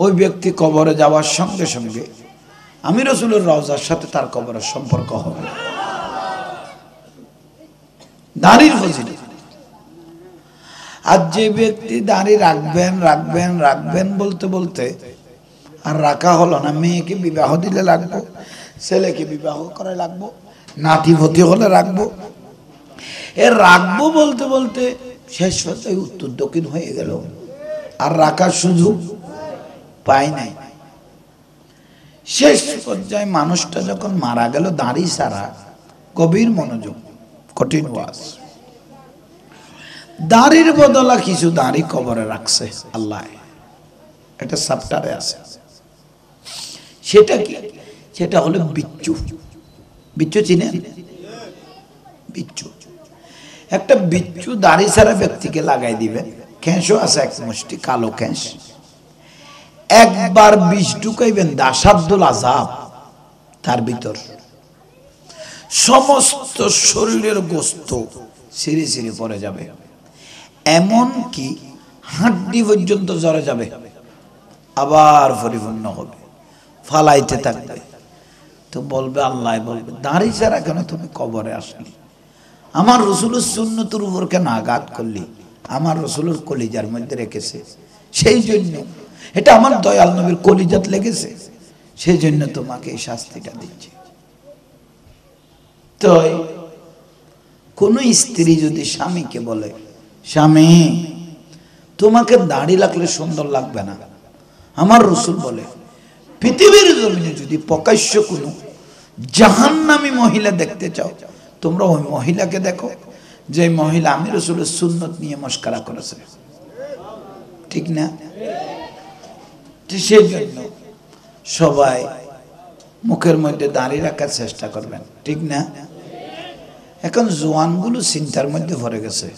ওই ব্যক্তি কবরে যাওয়ার সঙ্গে সঙ্গে আমি রাসূলের রওজার সাথে তার কবরের সম্পর্ক হবে। দাঁড়ির ফজিলত। আর যে ব্যক্তি দাঁড়ি রাখবেন রাখবেন রাখবেন বলতে বলতে আর রাখা হলো না, মেয়েকে বিবাহ দিলে রাখবো, ছেলেকে বিবাহ করে রাখবো, নাতি ভতি হলে রাখবো, এর রাখবো বলতে বলতে শেষ পর্যায়ে উত্তর দক্ষিণ হয়ে গেল, আর রাখার সুযোগ পাই নাই। শেষ পর্যায়ে মানুষটা যখন মারা গেল দাঁড়ি ছাড়া, গভীর মনোযোগ, কঠিন ওয়াজ, দাড়ির বদলা কিছু দাড়ি কবরে রাখছে আল্লাহ, এটা সাপ্টারে আছে। সেটা কি? সেটা হলো বিচ্ছু। বিচ্ছু চিনেন? বিচ্ছু, একটা বিচ্ছু দাড়ি ছাড়া ব্যক্তিকে লাগাই দিবেন, খেঁসও আছে এক মুষ্টি, কালো খেঁস, একবার বিষ ঢুকাইবেন, দাসাদ্দুল আযাব তার ভিতর, সমস্ত শরীরের গোস্ত সিঁড়ি সিঁড়ি পড়ে যাবে, এমন কি হাড্ডি পর্যন্ত জ্বরে যাবে, আবার পরিপূর্ণ হবে, ফালাইতে থাকবে। তো বলবে আল্লাহ বলবে দাড়ি ছাড়া কেন তুমি কবরে আসলি? আমার রাসূলের সুন্নতের উপর কেন আঘাত করলি? আমার রাসূলের কলিজার মধ্যে রেখেছে, সেই জন্য এটা আমার দয়াল নবীর কলিজাত লেগেছে, সেই জন্য তোমাকে এই শাস্তিটা দিচ্ছে। তো কোন স্ত্রী যদি স্বামীকে বলে, স্বামী তোমাকে দাড়ি লাগলে সুন্দর লাগবে না, আমার রাসূল বলে পৃথিবীর জমিনে যদি প্রকাশ্য কোনো জাহান্নামী মহিলা দেখতে চাও, তোমরা ওই মহিলাকে দেখো যে মহিলা আমি রাসূলের সুন্নত নিয়ে মস্করা করেছে, ঠিক না? সেই জন্য সবাই মুখের মধ্যে দাড়ি রাখার চেষ্টা করবেন, ঠিক না? এখন জোয়ানগুলো চিন্তার মধ্যে পড়ে গেছে,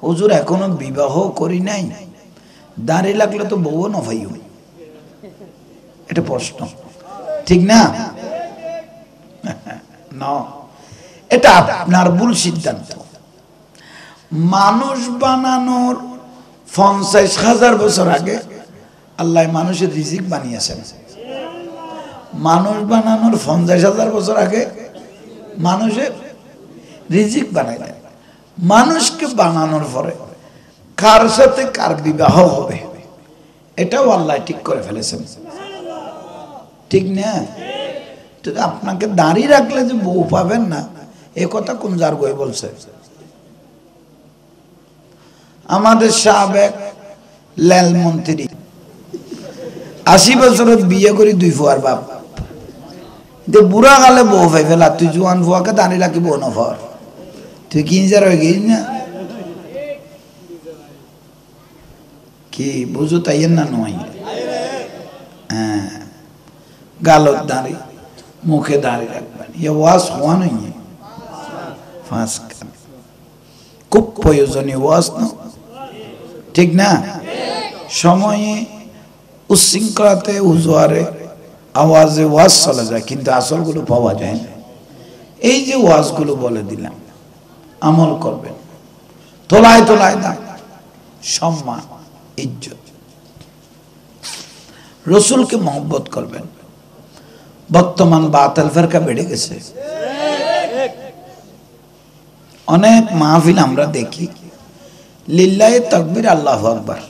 হুজুর এখনো বিবাহ করি নাই, দাড়ি লাগলে তো বউ না ভাই, এটা প্রশ্ন, ঠিক না? না, এটা আপনার ভুল সিদ্ধান্ত। মানুষ বানানোর 50,000 বছর আগে আল্লাহ মানুষের রিজিক বানিয়েছেন। মানুষ বানানোর 50,000 বছর আগে মানুষের রিজিক বানাইলেন। মানুষকে বানানোর পরে কার সাথে কার বিবাহ হবে এটাও আল্লাহ ঠিক করে ফেলেছেন, ঠিক না? তো আপনাকে দাঁড়িয়ে রাখলে যে বউ পাবেন না, এ কথা কোন জার্গয় বলছে? আমাদের সাবেক লেল মন্ত্রী 80 বছরের বিয়ে করি 2 ফুয়ার বাপ, বুড়া কালে বউ পাই ফেলা, তুই জোয়ান ফুয়াকে দাঁড়িয়ে রাখি বউ নফর, তুই কিনজার হয়ে গেছিস না? কি বুঝো তাইয়ের না নয়? হ্যাঁ, গালত দাঁড়ি, মুখে দাঁড়িয়ে রাখবেন, এ ওয়াজ হওয়া নয়, ফাঁস খুব প্রয়োজনীয় ওয়াজ না, ঠিক না? সময়ে উচ্ছৃঙ্খলাতে উজোয়ারে আওয়াজে ওয়াজ চলে যায়, কিন্তু আসলগুলো পাওয়া যায় না। এই যে ওয়াজগুলো বলে দিলাম, আমল করবেন, তোলায় তোলায় দাম, সম্মান, ইজ্জত, রসুলকে মহব্বত করবেন। বর্তমান বাতিল ফিরকা বেড়ে গেছে, অনেক মাহফিল আমরা দেখি লিল্লাহি তাকবীর আল্লাহু আকবার,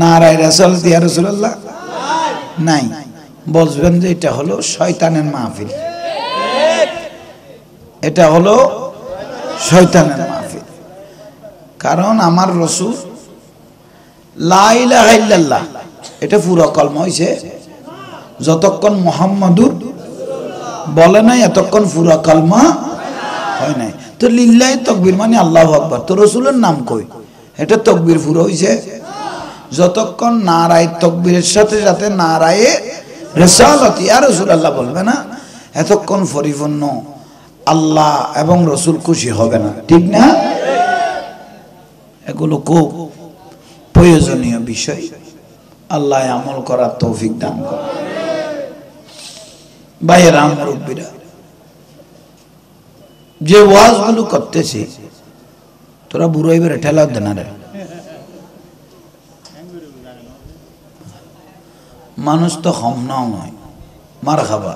নারায়ে রাসালাত ইয়া রাসূলুল্লাহ নাই, বুঝবেন যে এটা হলো শয়তানের মাহফিল, এটা হলো শয়তানের মাহফিল। কারণ আমার রাসূল লা ইলাহা ইল্লাল্লাহ এটা পুরো কলমা হইছে, যতক্ষণ মুহাম্মাদুর বলে নাই এতক্ষণ পুরো কলমা হয় নাই। তো লিল্লাহি তাকবীর মানে আল্লাহু আকবার, তো রাসূলের নাম কই? এটা তাকবীর পুরো হইছে যতক্ষণ নারায়ে তাকবীরের সাথে সাথে নারায়ে রিসালাত ইয়া রাসূলুল্লাহ বলবে না, এতক্ষণ পরিপূর্ণ আল্লাহ এবং রাসূল খুশি হবে না, ঠিক না? এগুলো খুব প্রয়োজনীয় বিষয়। আল্লাহ আমল করার তৌফিক দান করে। ভাইয়েরা মুরব্বীরা, যে ওয়াজগুলো করতেছি তোরা বুড়ো এবারে ঠেলা দে না রে, মানুষ তো কম নাও নয়, মার খাবা।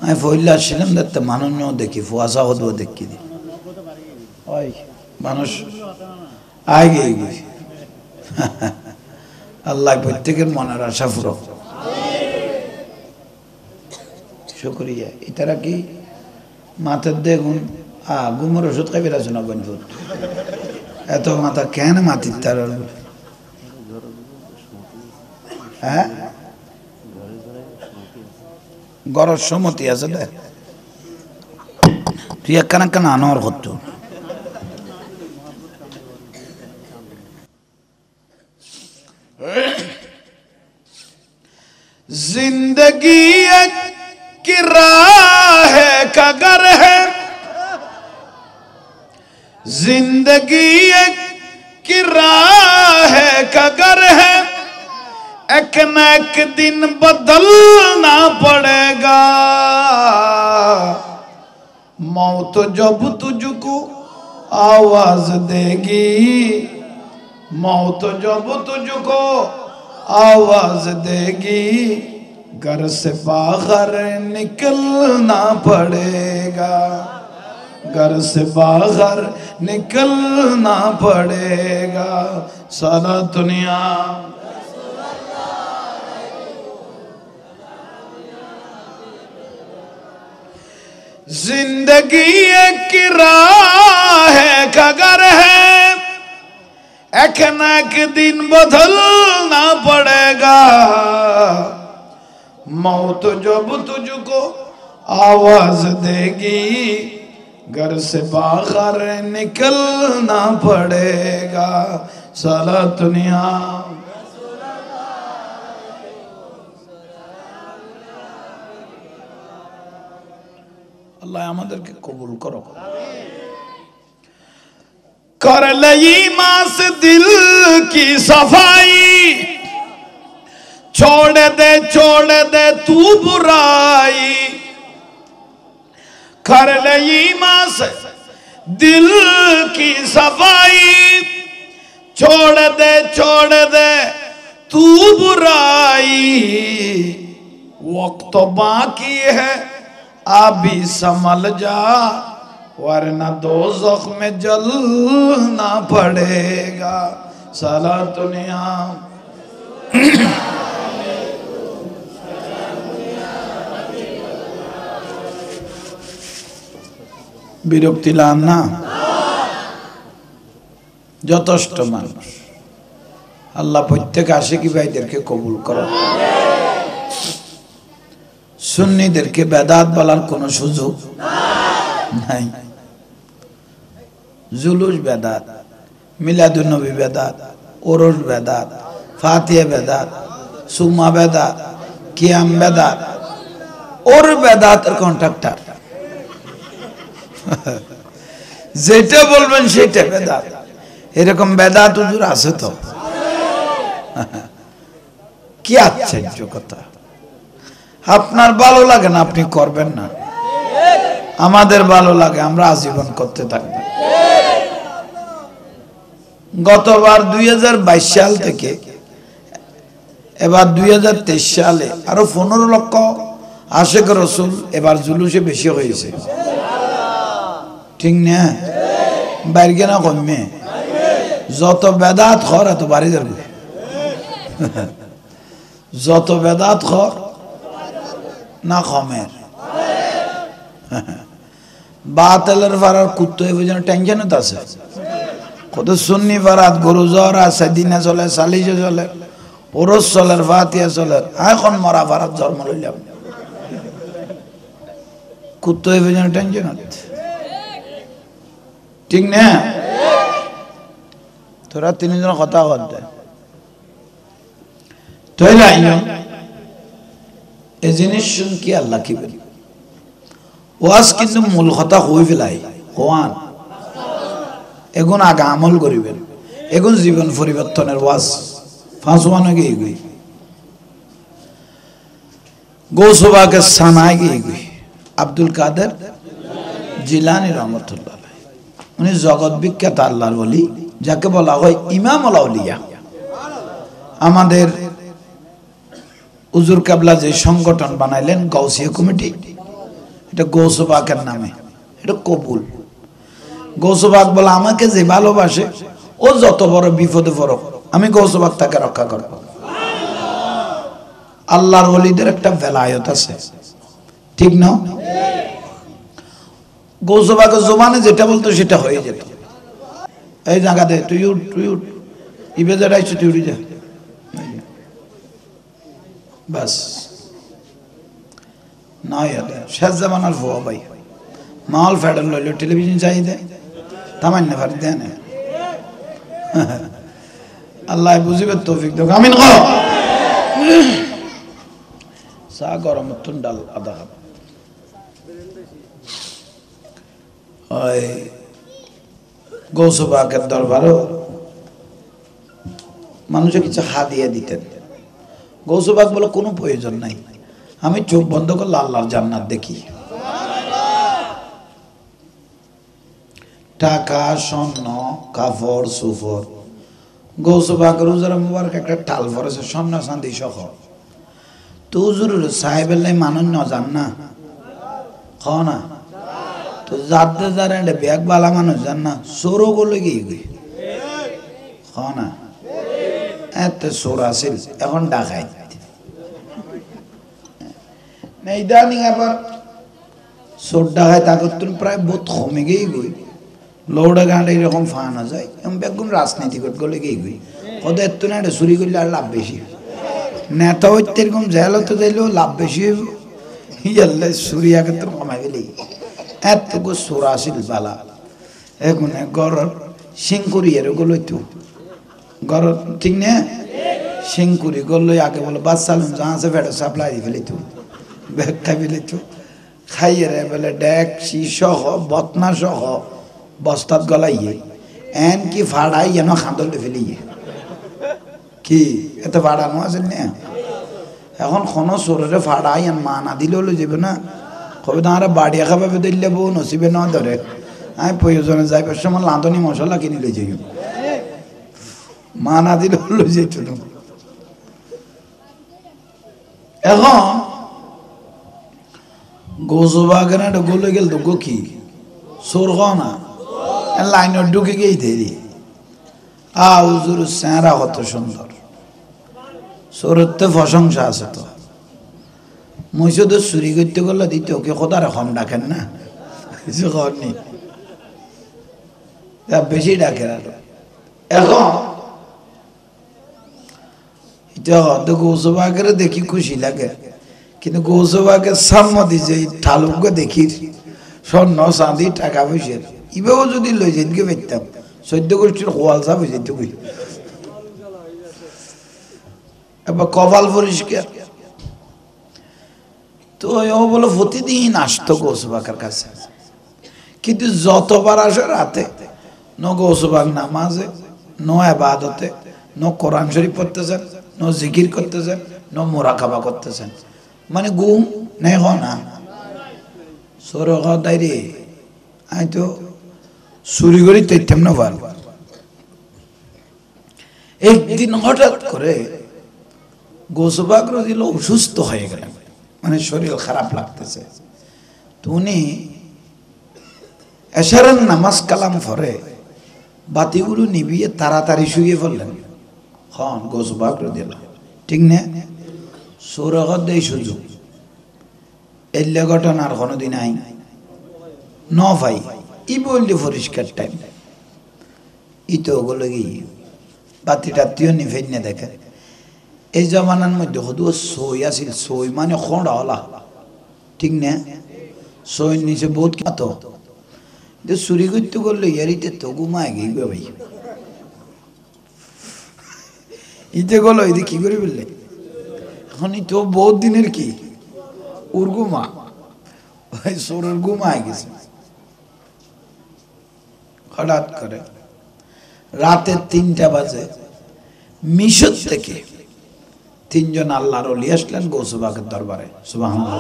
আমি ফইলা ছিলাম দেখতে মানুষ নিয়েও দেখি, ফুয়াশা হতেও দেখি দি মানুষ আগে গেছে। আল্লাহ প্রত্যেকের মনের আশা পুরো শুকরিয়া। এটারা কি মাথার দেখুন ঘুমের ওষুধ খাইবে আছে না বন্ধুর, এত মাথা কেন মাতির তার? হ্যাঁ, গরর সমতি আছে দে, তুই একখান একখান আনোয়ার করতো। जिंदगी एक राह का घर है, जिंदगी एक राह का घर है, एक न एक दिन बदलना पड़ेगा। मौत जब तुझको आवाज देगी, मौत जब तुझको आवाज देगी, घर से बाहर निकलना पड़ेगा, घर से बाहर निकलना पड़ेगा। सारा दुनिया जिंदगी एक राह का घर है, एक न एक दिन बदलना पड़ेगा। मौत जब तुझको आवाज देगी, घर से बाहर निकलना पड़ेगा। सारा दुनिया अल्लाह আমাদেরকে কবুল করো। कर लई मां से दिल की सफाई, छोड़ दे तू बुराई। कर लई मां से दिल की सफाई, छोड़ दे तू बुराई। वक्त बाकी है अभी संभल जा, वरना दोज़ख में जलना पड़ेगा। सारा दुनिया বিরক্তি লান না, যথেষ্ট মানুষ। আল্লাহ প্রত্যেক আশিকি ভাইদেরকে কবুল করো। সুন্নিদেরকে বেদাত বলার কোন সুযোগ নাই। জুলুস বেদাত, মিলাদুন নবী বেদাত, ওরস বেদাত, ফাতিহা বেদাত, সুমা বেদাত, কিয়াম বেদাত, ওর বেদাতের কন্ট্রাক্টর। যেটা বলবেন সেটা বেদাত। এরকম বেদাত হুজুর আছে তো? কি আশ্চর্য কথা! আপনার ভালো লাগে না, আপনি করবেন না। আমাদের ভালো লাগে, আমরা আজীবন করতে থাকব। গতবার 2022 সাল থেকে এবার 2023 সালে আরো 15 লক্ষ আশিক রাসূল এবার জুলুসে বেশি হয়েছে, ঠিক না? বাইরে না কমে, যত বেদাত খর এত বাড়ি যাবে। যত বেদাত খর না কমের। বাতিলের ফারার কুত্তো এই বুঝানো টেনশনত আছে। কত সুন্নি ফারাত গরু জ্বর আছে, দিনে চলে, সালিশে চলে, ওরস চলে, ফাতিহা চলে। এখন মরা ফারাত জন্ম লইলাম, কুত্তো এই বুঝানো টেনশনত। ঠিক না? তোরা তিনজন কথা বলতে তৈরি এই জিনিস শুন কি আল্লাহ কি বলি ওয়াজ কিন্তু মূল কথা হই ফেলাই কোয়ান এগুন আগে আমল করিবেন এগুন জীবন পরিবর্তনের ওয়াজ ফাঁসওয়ানো গিয়ে গই গৌসবাকে সানায় গিয়ে গই আব্দুল কাদের জিলানী রহমতুল্লাহ উনি জগৎ বিখ্যাত আল্লাহর ওলি যাকে বলা হয় ইমামুল আউলিয়া আমাদের হুজুর কেবলা যে সংগঠন বানাইলেন গাউসিয়া কমিটি এটা গৌসবাকের নামে এটা কবুল গৌসবাক বলে আমাকে যে ভালোবাসে ও যত বড় বিপদে পড়ুক আমি গৌসবাক তাকে রক্ষা করব আল্লাহর ওলিদের একটা বেলায়েত আছে ঠিক না গৌসবাকের জমানে যেটা বলতো সেটা হয়ে যেত এই জায়গাতে তুই উঠ ইবে যাইছো তুই উড়ি যা বাস নয় শেষ জামানার ভুয়া ভাই মাল ফেডার লইল টেলিভিশন চাই দেয় তামাই না ফারি দেয় না আল্লাহ বুঝিবে তৌফিক দেখ আমিন কও চা গরম তুন ডাল আধা কাপ ওই গৌসবাকের দরবারও মানুষে কিছু হাদিয়া দিতেন গৌসবাক বলে কোনো প্রয়োজন নাই আমি চোখ বন্ধ করলে আল্লাহর জান্নাত দেখি টাকা স্বর্ণ কাপড় সুফর গৌসবাকের হুজুর মুবারক একটা টাল পরেছে স্বর্ণ চাঁদি সহ তো হুজুর সাহেবের লাই মানুষ ন জান না খ না তো যাতে যারা ব্যাগ বালা মানুষ জান না চোরও করলে গিয়ে গই খ না এত চোর আছিল এখন ডাকাই ইদানিং আবার চোর ডাকাই তাকে প্রায় বহুত কমে গিয়ে গই লৌড়া গাঁড়া এরকম ফানা যায় এবং বেগুন রাজনীতি করতে গেলে গিয়ে গই কত এত না এটা চুরি করলে আর লাভ বেশি নেতা হইতে এরকম জেলতে যাইলেও লাভ বেশি হইব ইয়াল্লা চুরি আগে তো কমাই গেলেই এতটুকু চোর আসিল বালা এখন গড়র সিংকুরি এরকম লইতো গড় ঠিক না সিংকুরি গড় আগে বলে বাচ্চা যা আছে ফেটে সাপ্লাই দিয়ে ফেলিত ব্যাগ খাই ফেলিত খাইয়ে রে বলে ডেকসি সহ বতনা সহ বস্তাত গলাইয়ে এন কি ফাড়াই যেন খাঁদলে ফেলিয়ে কি এত ফাড়ানো আছে না এখন কোনো চোরের ফাড়াই এন মা না দিলেও লই যাবে না কবে তাঁরা বাড়িয়া খাবে দিলে বউ নসিবে না ধরে আমি প্রয়োজনে যাইবার সময় লাঁদনি মশলা কিনে লই যাই মা না দিলেও লই যাইত এখন গৌসবাগের একটা গোলে গেল তো গো কি চোর খ না লাইনত ঢুকে গিয়ে দেরি হুজুর চেহারা কত সুন্দর চোরের তো প্রশংসা আছে তো মহিষ তো চুরি করতে গেলে দিতে ওকে কোথার এখন ডাকেন না কিছু খবর নেই বেশি ডাকেন আরো এখন এটা হয়তো গৌসবাগের দেখি খুশি লাগে কিন্তু গৌসবাগের সাম্মতি যে ঠালুকে দেখি স্বর্ণ চাঁদি টাকা পয়সার ইবেও যদি লই যেদিকে পাইতাম 14 গোষ্ঠীর হোয়াল সাপ হয়ে যেত এবার কপাল পরিষ্কার তো ও বলো প্রতিদিন আসতো গৌসবাগের কাছে কিন্তু যতবার আসে রাতে ন গৌসবাগ নামাজে ন ইবাদতে ন কোরআন শরীফ পড়তেছেন ন জিকির করতেছেন ন মুরাকাবা করতেছেন মানে ঘুম নেই না সৌরভ দায়রে আমি তো চুরি করি তৈতাম না ভাল একদিন হঠাৎ করে গৌসবাগ দিল অসুস্থ হয়ে গেলেন মানে শরীর খারাপ লাগতেছে তো উনি এশারের নামাজ কালাম পরে বাতিগুলো নিবিয়ে তাড়াতাড়ি শুয়ে পড়লেন খন গৌসবাগ দিল ঠিক না সৌরভ দেয় সুযোগ এলে ঘটনা আর কোনোদিন আই ন ভাই ই বললে পরিষ্কার টাইম ই তো ওগুলো গিয়ে বাতি টাতিও নিভে না দেখে এই জমানার মধ্যে শুধু সই আছিল সই মানে খড়া হলা ঠিক না সই নিচে বহুত কত যে চুরি করতে করলে ইয়ারিতে তো ঘুমায় গিয়ে ভাই ইতে গেল এদি কি করে বললে এখন তো বহুত দিনের কি ওর ঘুমা ভাই সোরের ঘুমায় গেছে হঠাৎ করে রাতে 3টা বাজে মিশর থেকে 3 জন আল্লাহর ওলি আসলেন গৌসবাগের দরবারে সুবহানাল্লাহ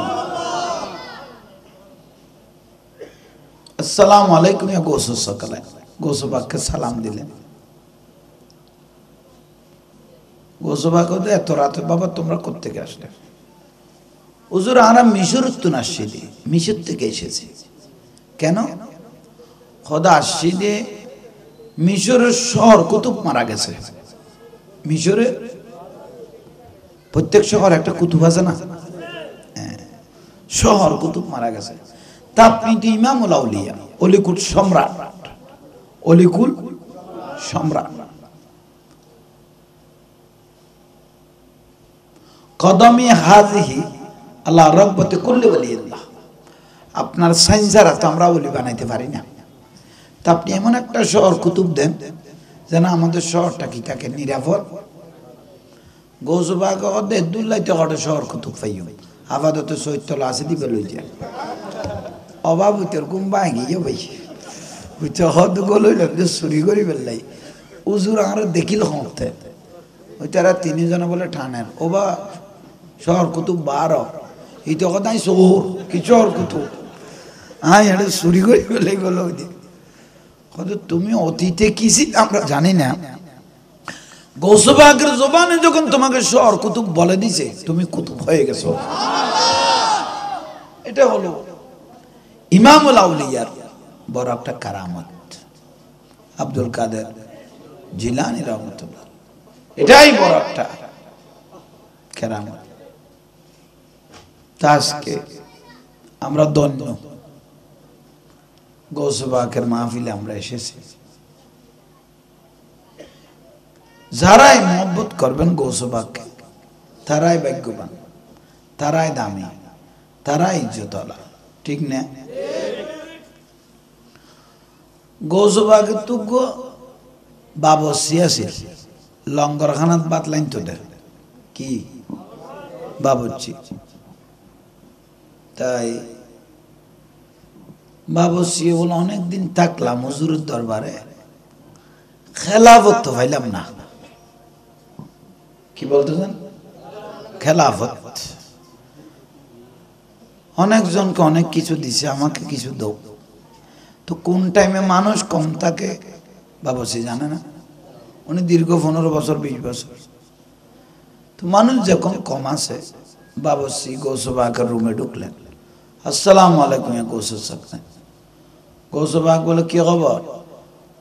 আসসালামু আলাইকুম ইয়া গৌসুস সাকালা গৌসবাগকে সালাম দিলেন গৌসবাগ বলে এত রাতে বাবা তোমরা কোথা থেকে আসলে হুজুর আমরা মিশর থেকে আসছি মিশর থেকে এসেছি কেন খোদা আসছি যে মিশরের শহর কুতুব মারা গেছে মিশরে প্রত্যেক শহর একটা কুতুব আছে না শহর কুতুব মারা গেছে তা আপনি তো ইমামুল আউলিয়া অলিকুল সম্রাট অলিকুল সম্রাট কদমি হাজিহি আল্লাহ রব্বতে কুল্লি ওয়ালিল্লাহ আপনার সাইনজারা তো আমরা ওলি বানাইতে পারি না তা আপনি এমন একটা শহর কুতুব দেন যেন আমাদের শহরটা কি থাকে নিরাপদ গৌসবাগ অদে দুল্লাইতে হটে শহর কুতুব পাইও আপাতত সৈতলা আছে দিবে লই যায় অভাব উত্তর কুম্বা গিয়ে ভাই বুঝছো হদ গলইল চুরি করি বেললাই উজুর আর দেখিল হতে ওই তারা 3 জন বলে ঠানের ওবা শহর কুতুব 12 এই তো কথাই শহর কি শহর কুতুব হ্যাঁ এটা চুরি করি বেলাই বলো ওই তুমি অতীতে কি ছিল আমরা জানি না গৌসবাগের জবানে যখন তোমাকে শহর কুতুব বলে দিছে তুমি কুতুব হয়ে গেছো এটা হলো ইমামুল আউলিয়ার বড় একটা কারামত আব্দুল কাদের জিলানী রহমাতুল্লাহ এটাই বড় একটা কারামত আজকে আমরা ধন্য গৌসবাগের মাহফিলে আমরা এসেছি যারাই মহব্বত করবেন গৌসবাগকে তারাই ভাগ্যবান তারাই দামি তারাই ইজ্জতওয়ালা ঠিক না গৌসবাগের তুগ্য বাবসি আছে লঙ্গরখানাত বাতলাইন তো দেয় কি বাবুর্চি তাই বাবুর্চি বলে অনেকদিন থাকলাম হুজুরের দরবারে খেলাফত তো পাইলাম না কি বলতেছেন খেলাফত অনেকজনকে অনেক কিছু দিছে আমাকে কিছু দাও তো কোন টাইমে মানুষ কম থাকে বাবুর্চি জানে না উনি দীর্ঘ 15 বছর 20 বছর তো মানুষ যখন কম আছে বাবুর্চি গৌসবাগের রুমে ঢুকলেন আসসালামু আলাইকুম গৌসুস সাকালা গৌসবাগ বলে কি খবর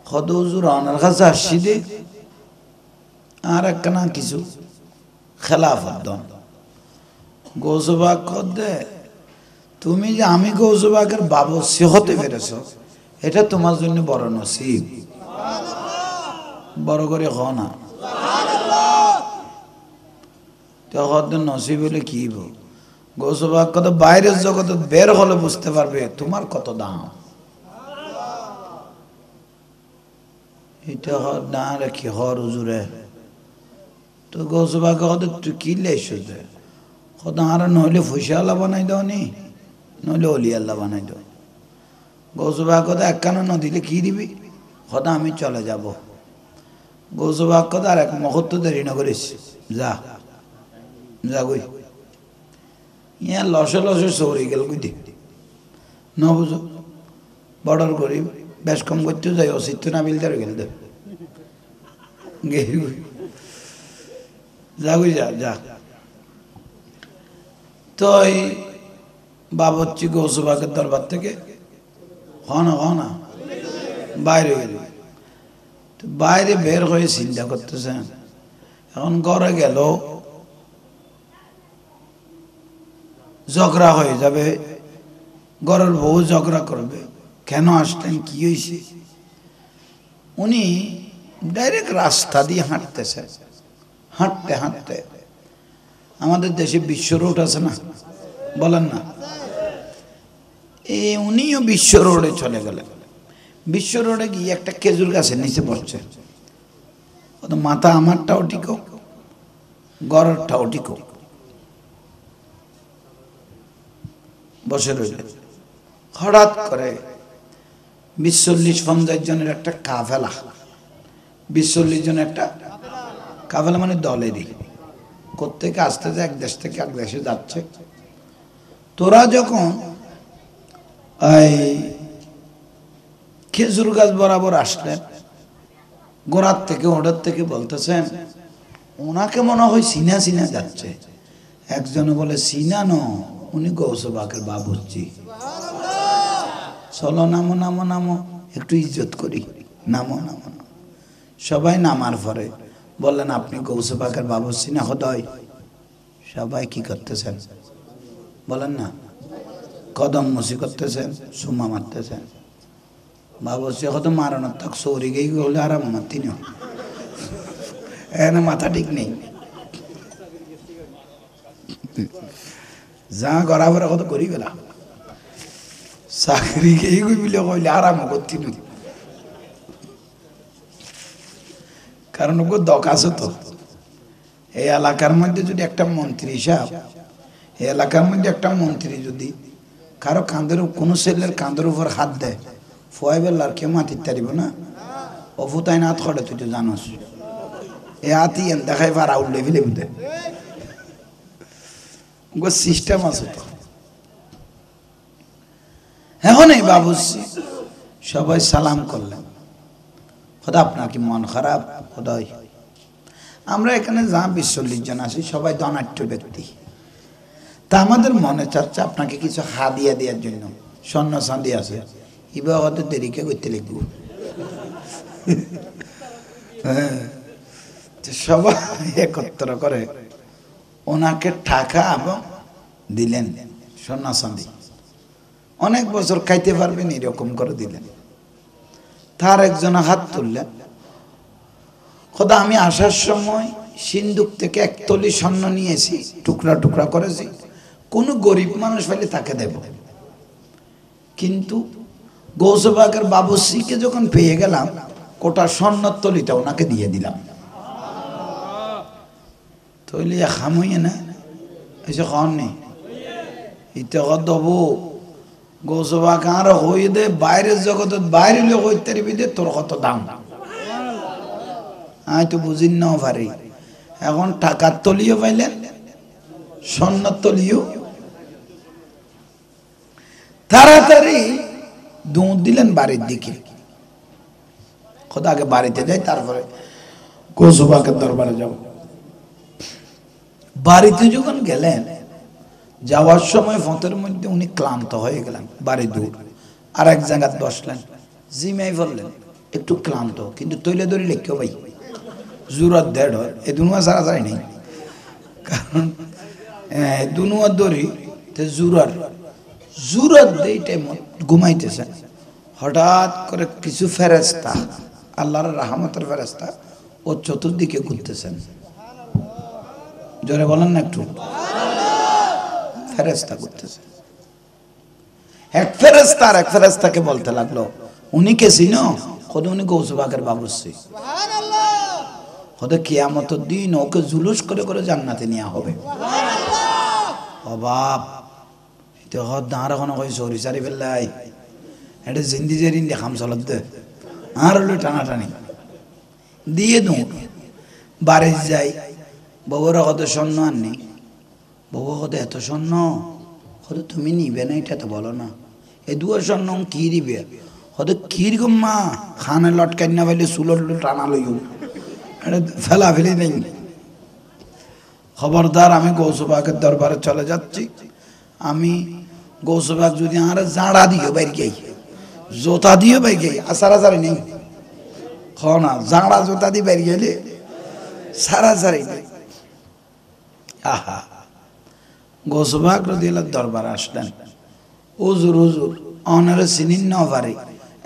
খদ হুজুর আনার কাছে আসছি দে আর একখানা কিছু খেলাফত দন গৌসবাগ দে তুমি যে আমি গৌসবাগের বাবুর্চি হতে পেরেছ এটা তোমার জন্য বড় নসিব বড় করে হ না তখন নসিব হলে কি গৌসবাগ কত বাইরের জগতে বের হলে বুঝতে পারবে তোমার কত দাম এটা না রেখি হর হুজুরে তো গৌসবাগ তুই কি লেস কত আর নইলে ফুসে আল্লাহ বানাই দাও নি নইলে অলি আল্লাহ বানাই দাও গৌসবাগ কথা একখানা ন দিলে কি দিবি কথা আমি চলে যাব গৌসবাগ কথা আর এক মুহূর্ত দেরি না করিস যা যা গই ইয়া লসে লসে সৌরি গেল কই দি ন বুঝো বর্ডার করি বেশ কম করতে যাই অসিত না বিলদার গেল দে যা গই যা যা তো এই বাবুর্চি গৌসবাগের দরবার থেকে হনা বাইরে গেল বাইরে বের হয়ে চিন্তা করতেছেন এখন ঘরে গেল ঝগড়া হয়ে যাবে ঘরের বউ ঝগড়া করবে কেন আসলেন কি হয়েছে উনি ডাইরেক্ট রাস্তা দিয়ে হাঁটতেছে হাঁটতে হাঁটতে আমাদের দেশে বিশ্ব রোড আছে না বলেন না এই উনিও বিশ্ব রোডে চলে গেলেন বিশ্ব রোডে গিয়ে একটা খেজুর গাছের নিচে বসছে, মাথা আমারটাও টিকো, গড়টাও টিকো, বসে রইলেন। হঠাৎ করে 20-40 50 জনের একটা কাফেলা, 20-40 জনের একটা কাফেলা মানে দলেরই, কোত্থেকে আসতেছে, এক দেশ থেকে এক দেশে যাচ্ছে। তোরা যখন এই খেজুর গাছ বরাবর আসলেন, গোড়ার থেকে ওটার থেকে বলতেছেন ওনাকে মনে হয় সিনা সিনা যাচ্ছে। একজনে বলে সিনা ন, উনি গৌসে পাকের বাবুর্চি। চলো নামো নামো নামো, একটু ইজ্জত করি, নামো নামো নামো। সবাই নামার পরে বললেন আপনি গৌসে পাকের বাবুর্চি না খোদাই? সবাই কি করতেছেন বলেন না? কদম মুসি করতেছেন, সুমা মারতেছেন। বাবুর্চি কত মারানোর তাক সৌরি গেই হলে আরাম মারতিনি, এনে মাথা ঠিক নেই, যা করা পরে কত করি গেলা চাকরি গেই বলে কইলে আরাম করতি না, কারণ ওকে দক আছে তো। এই এলাকার মধ্যে যদি একটা মন্ত্রী সাহেব, এই এলাকার মধ্যে একটা মন্ত্রী যদি কারো কাঁধের, কোনো ছেলের কাঁধের উপর হাত দেয়, ফয় বেলার কেউ মাতির তারিব না, অফুতাই না হাত খড়ে, তুই তো জানোস। এ হাতি এন দেখাই পারা উঠলে ফেলে বুঝে সিস্টেম আছে তো। এখন এই বাবুর্চি সবাই সালাম করলেন, খোদা আপনার কি মন খারাপ? খোদাই আমরা এখানে যা 20-40 জন আছি সবাই ধনাঢ্য ব্যক্তি, তা আমাদের মনে চাচ্ছে আপনাকে কিছু হাদিয়া দেওয়ার জন্য, স্বর্ণ চাঁদি আছে, ইবা হয়তো দেরিকে করতে লিখব। সবাই একত্র করে ওনাকে টাকা এবং দিলেন স্বর্ণ চাঁদি, অনেক বছর খাইতে পারবেন এরকম করে দিলেন। তার একজন হাত তুললেন, খোদা আমি আসার সময় সিন্ধুক থেকে 1 তলি স্বর্ণ নিয়েছি, টুকরা টুকরা করেছি, কোনো গরিব মানুষ পাইলে তাকে দেব, কিন্তু গৌসে পাকের বাবুর্চিকে যখন পেয়ে গেলাম কোটা স্বর্ণের তলিটা ওনাকে দিয়ে দিলাম। তৈলি খামইয়ে না এসে খাওয়ান নেই ইতে দেবো গৌসে পাক আর হয়ে দে বাইরের জগতের বাইরে লোক হইতে দে, তোর কত দাম আমি তো বুঝিন না পারি। এখন টাকার তলিও পাইলেন, স্বর্ণের তলিও। তাড়াতাড়ি দৌড় দিলেন বাড়ির দিকে, খোদা আগে বাড়িতে যাই তারপরে গৌসে পাকের দরবারে যাব। বাড়িতে যখন গেলেন, যাওয়ার সময় ফতের মধ্যে উনি ক্লান্ত হয়ে গেলেন, বাড়ি দূর, আর এক জায়গায় বসলেন, জিমাই বললেন একটু ক্লান্ত, কিন্তু তৈলে দড়ি লেখকেও ভাই জুরাত দেড় হয়, এ দুনুয়া সারা যায় নেই, কারণ দুনুয়া দড়ি জুরার জুরাত দেইটে ঘুমাইতেছেন। হঠাৎ করে কিছু ফেরেস্তা, আল্লাহর রাহমতের ফেরেস্তা ও চতুর্দিকে ঘুরতেছেন, জোরে বলেন না একটু, ফেরেস্তা ঘুরতেছে। এক ফেরেস্তা আর এক ফেরেস্তাকে বলতে লাগলো উনি কে চিনো? খোদ উনি গৌসে পাকের বাবুর্চি, খোদ কিয়ামতের দিন ওকে জুলুস করে করে জান্নাতে নেওয়া হবে। অবাব এটা হদ দাঁড়া কোনো কই সরি সারি ফেললাই, এটা জিন্দি জেরিন দেখাম চলত দে, আর হলো টানাটানি দিয়ে দৌড় বাড়ি যাই। বউরা কত স্বর্ণ আননি, বউ কত এত স্বর্ণ, কত তুমি নিবে না এটা তো বলো না, এ দুয়ার স্বর্ণ কি দিবে? কত কিরকম মা খানে লটকাই না পাইলে চুলোর টানা লইও, এটা ফেলা ফেলি নেই। খবরদার আমি গৌসে পাকের দরবারে চলে যাচ্ছি, আমি গৌসে পাক যদি আর জাড়া দিও বাইর গাই, জোতা দিও বাইর গাই, সারাসারি নেই, খ না জাড়া জোতা দিয়ে বাইর গেলে সারাসারি নেই। আহা গৌসে পাক রাদিয়াল্লাহু দরবারে আসলেন, হুজুর হুজুর অনারে চিনিন না পারে,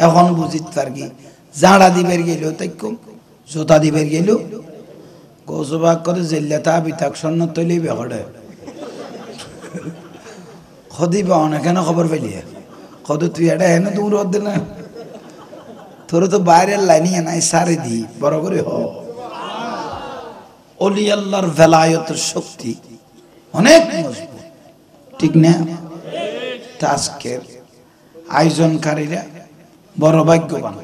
এখন বুঝিত পার কি জাড়া দিবের গেল তাই কম জোতা দিবের গেল। গৌসে পাক করে জেল্লাতা বিতাক স্বর্ণ তৈলি বেহড়ে খদিবা অনেক খবর পেলিয়ে, কত তুই এটা এনে দূর হতে না তোর তো বাইরের লাইনিয়ে নাই সারে দি বড় করে হ ওলি আল্লাহর ভেলায়তের শক্তি অনেক মজবুত ঠিক না আজকের আয়োজনকারীরা বড় ভাগ্যবান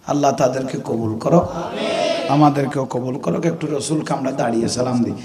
আল্লাহ তাদেরকে কবুল করো আমাদেরকেও কবুল করো একটু রসুল কামরা দাঁড়িয়ে সালাম দিই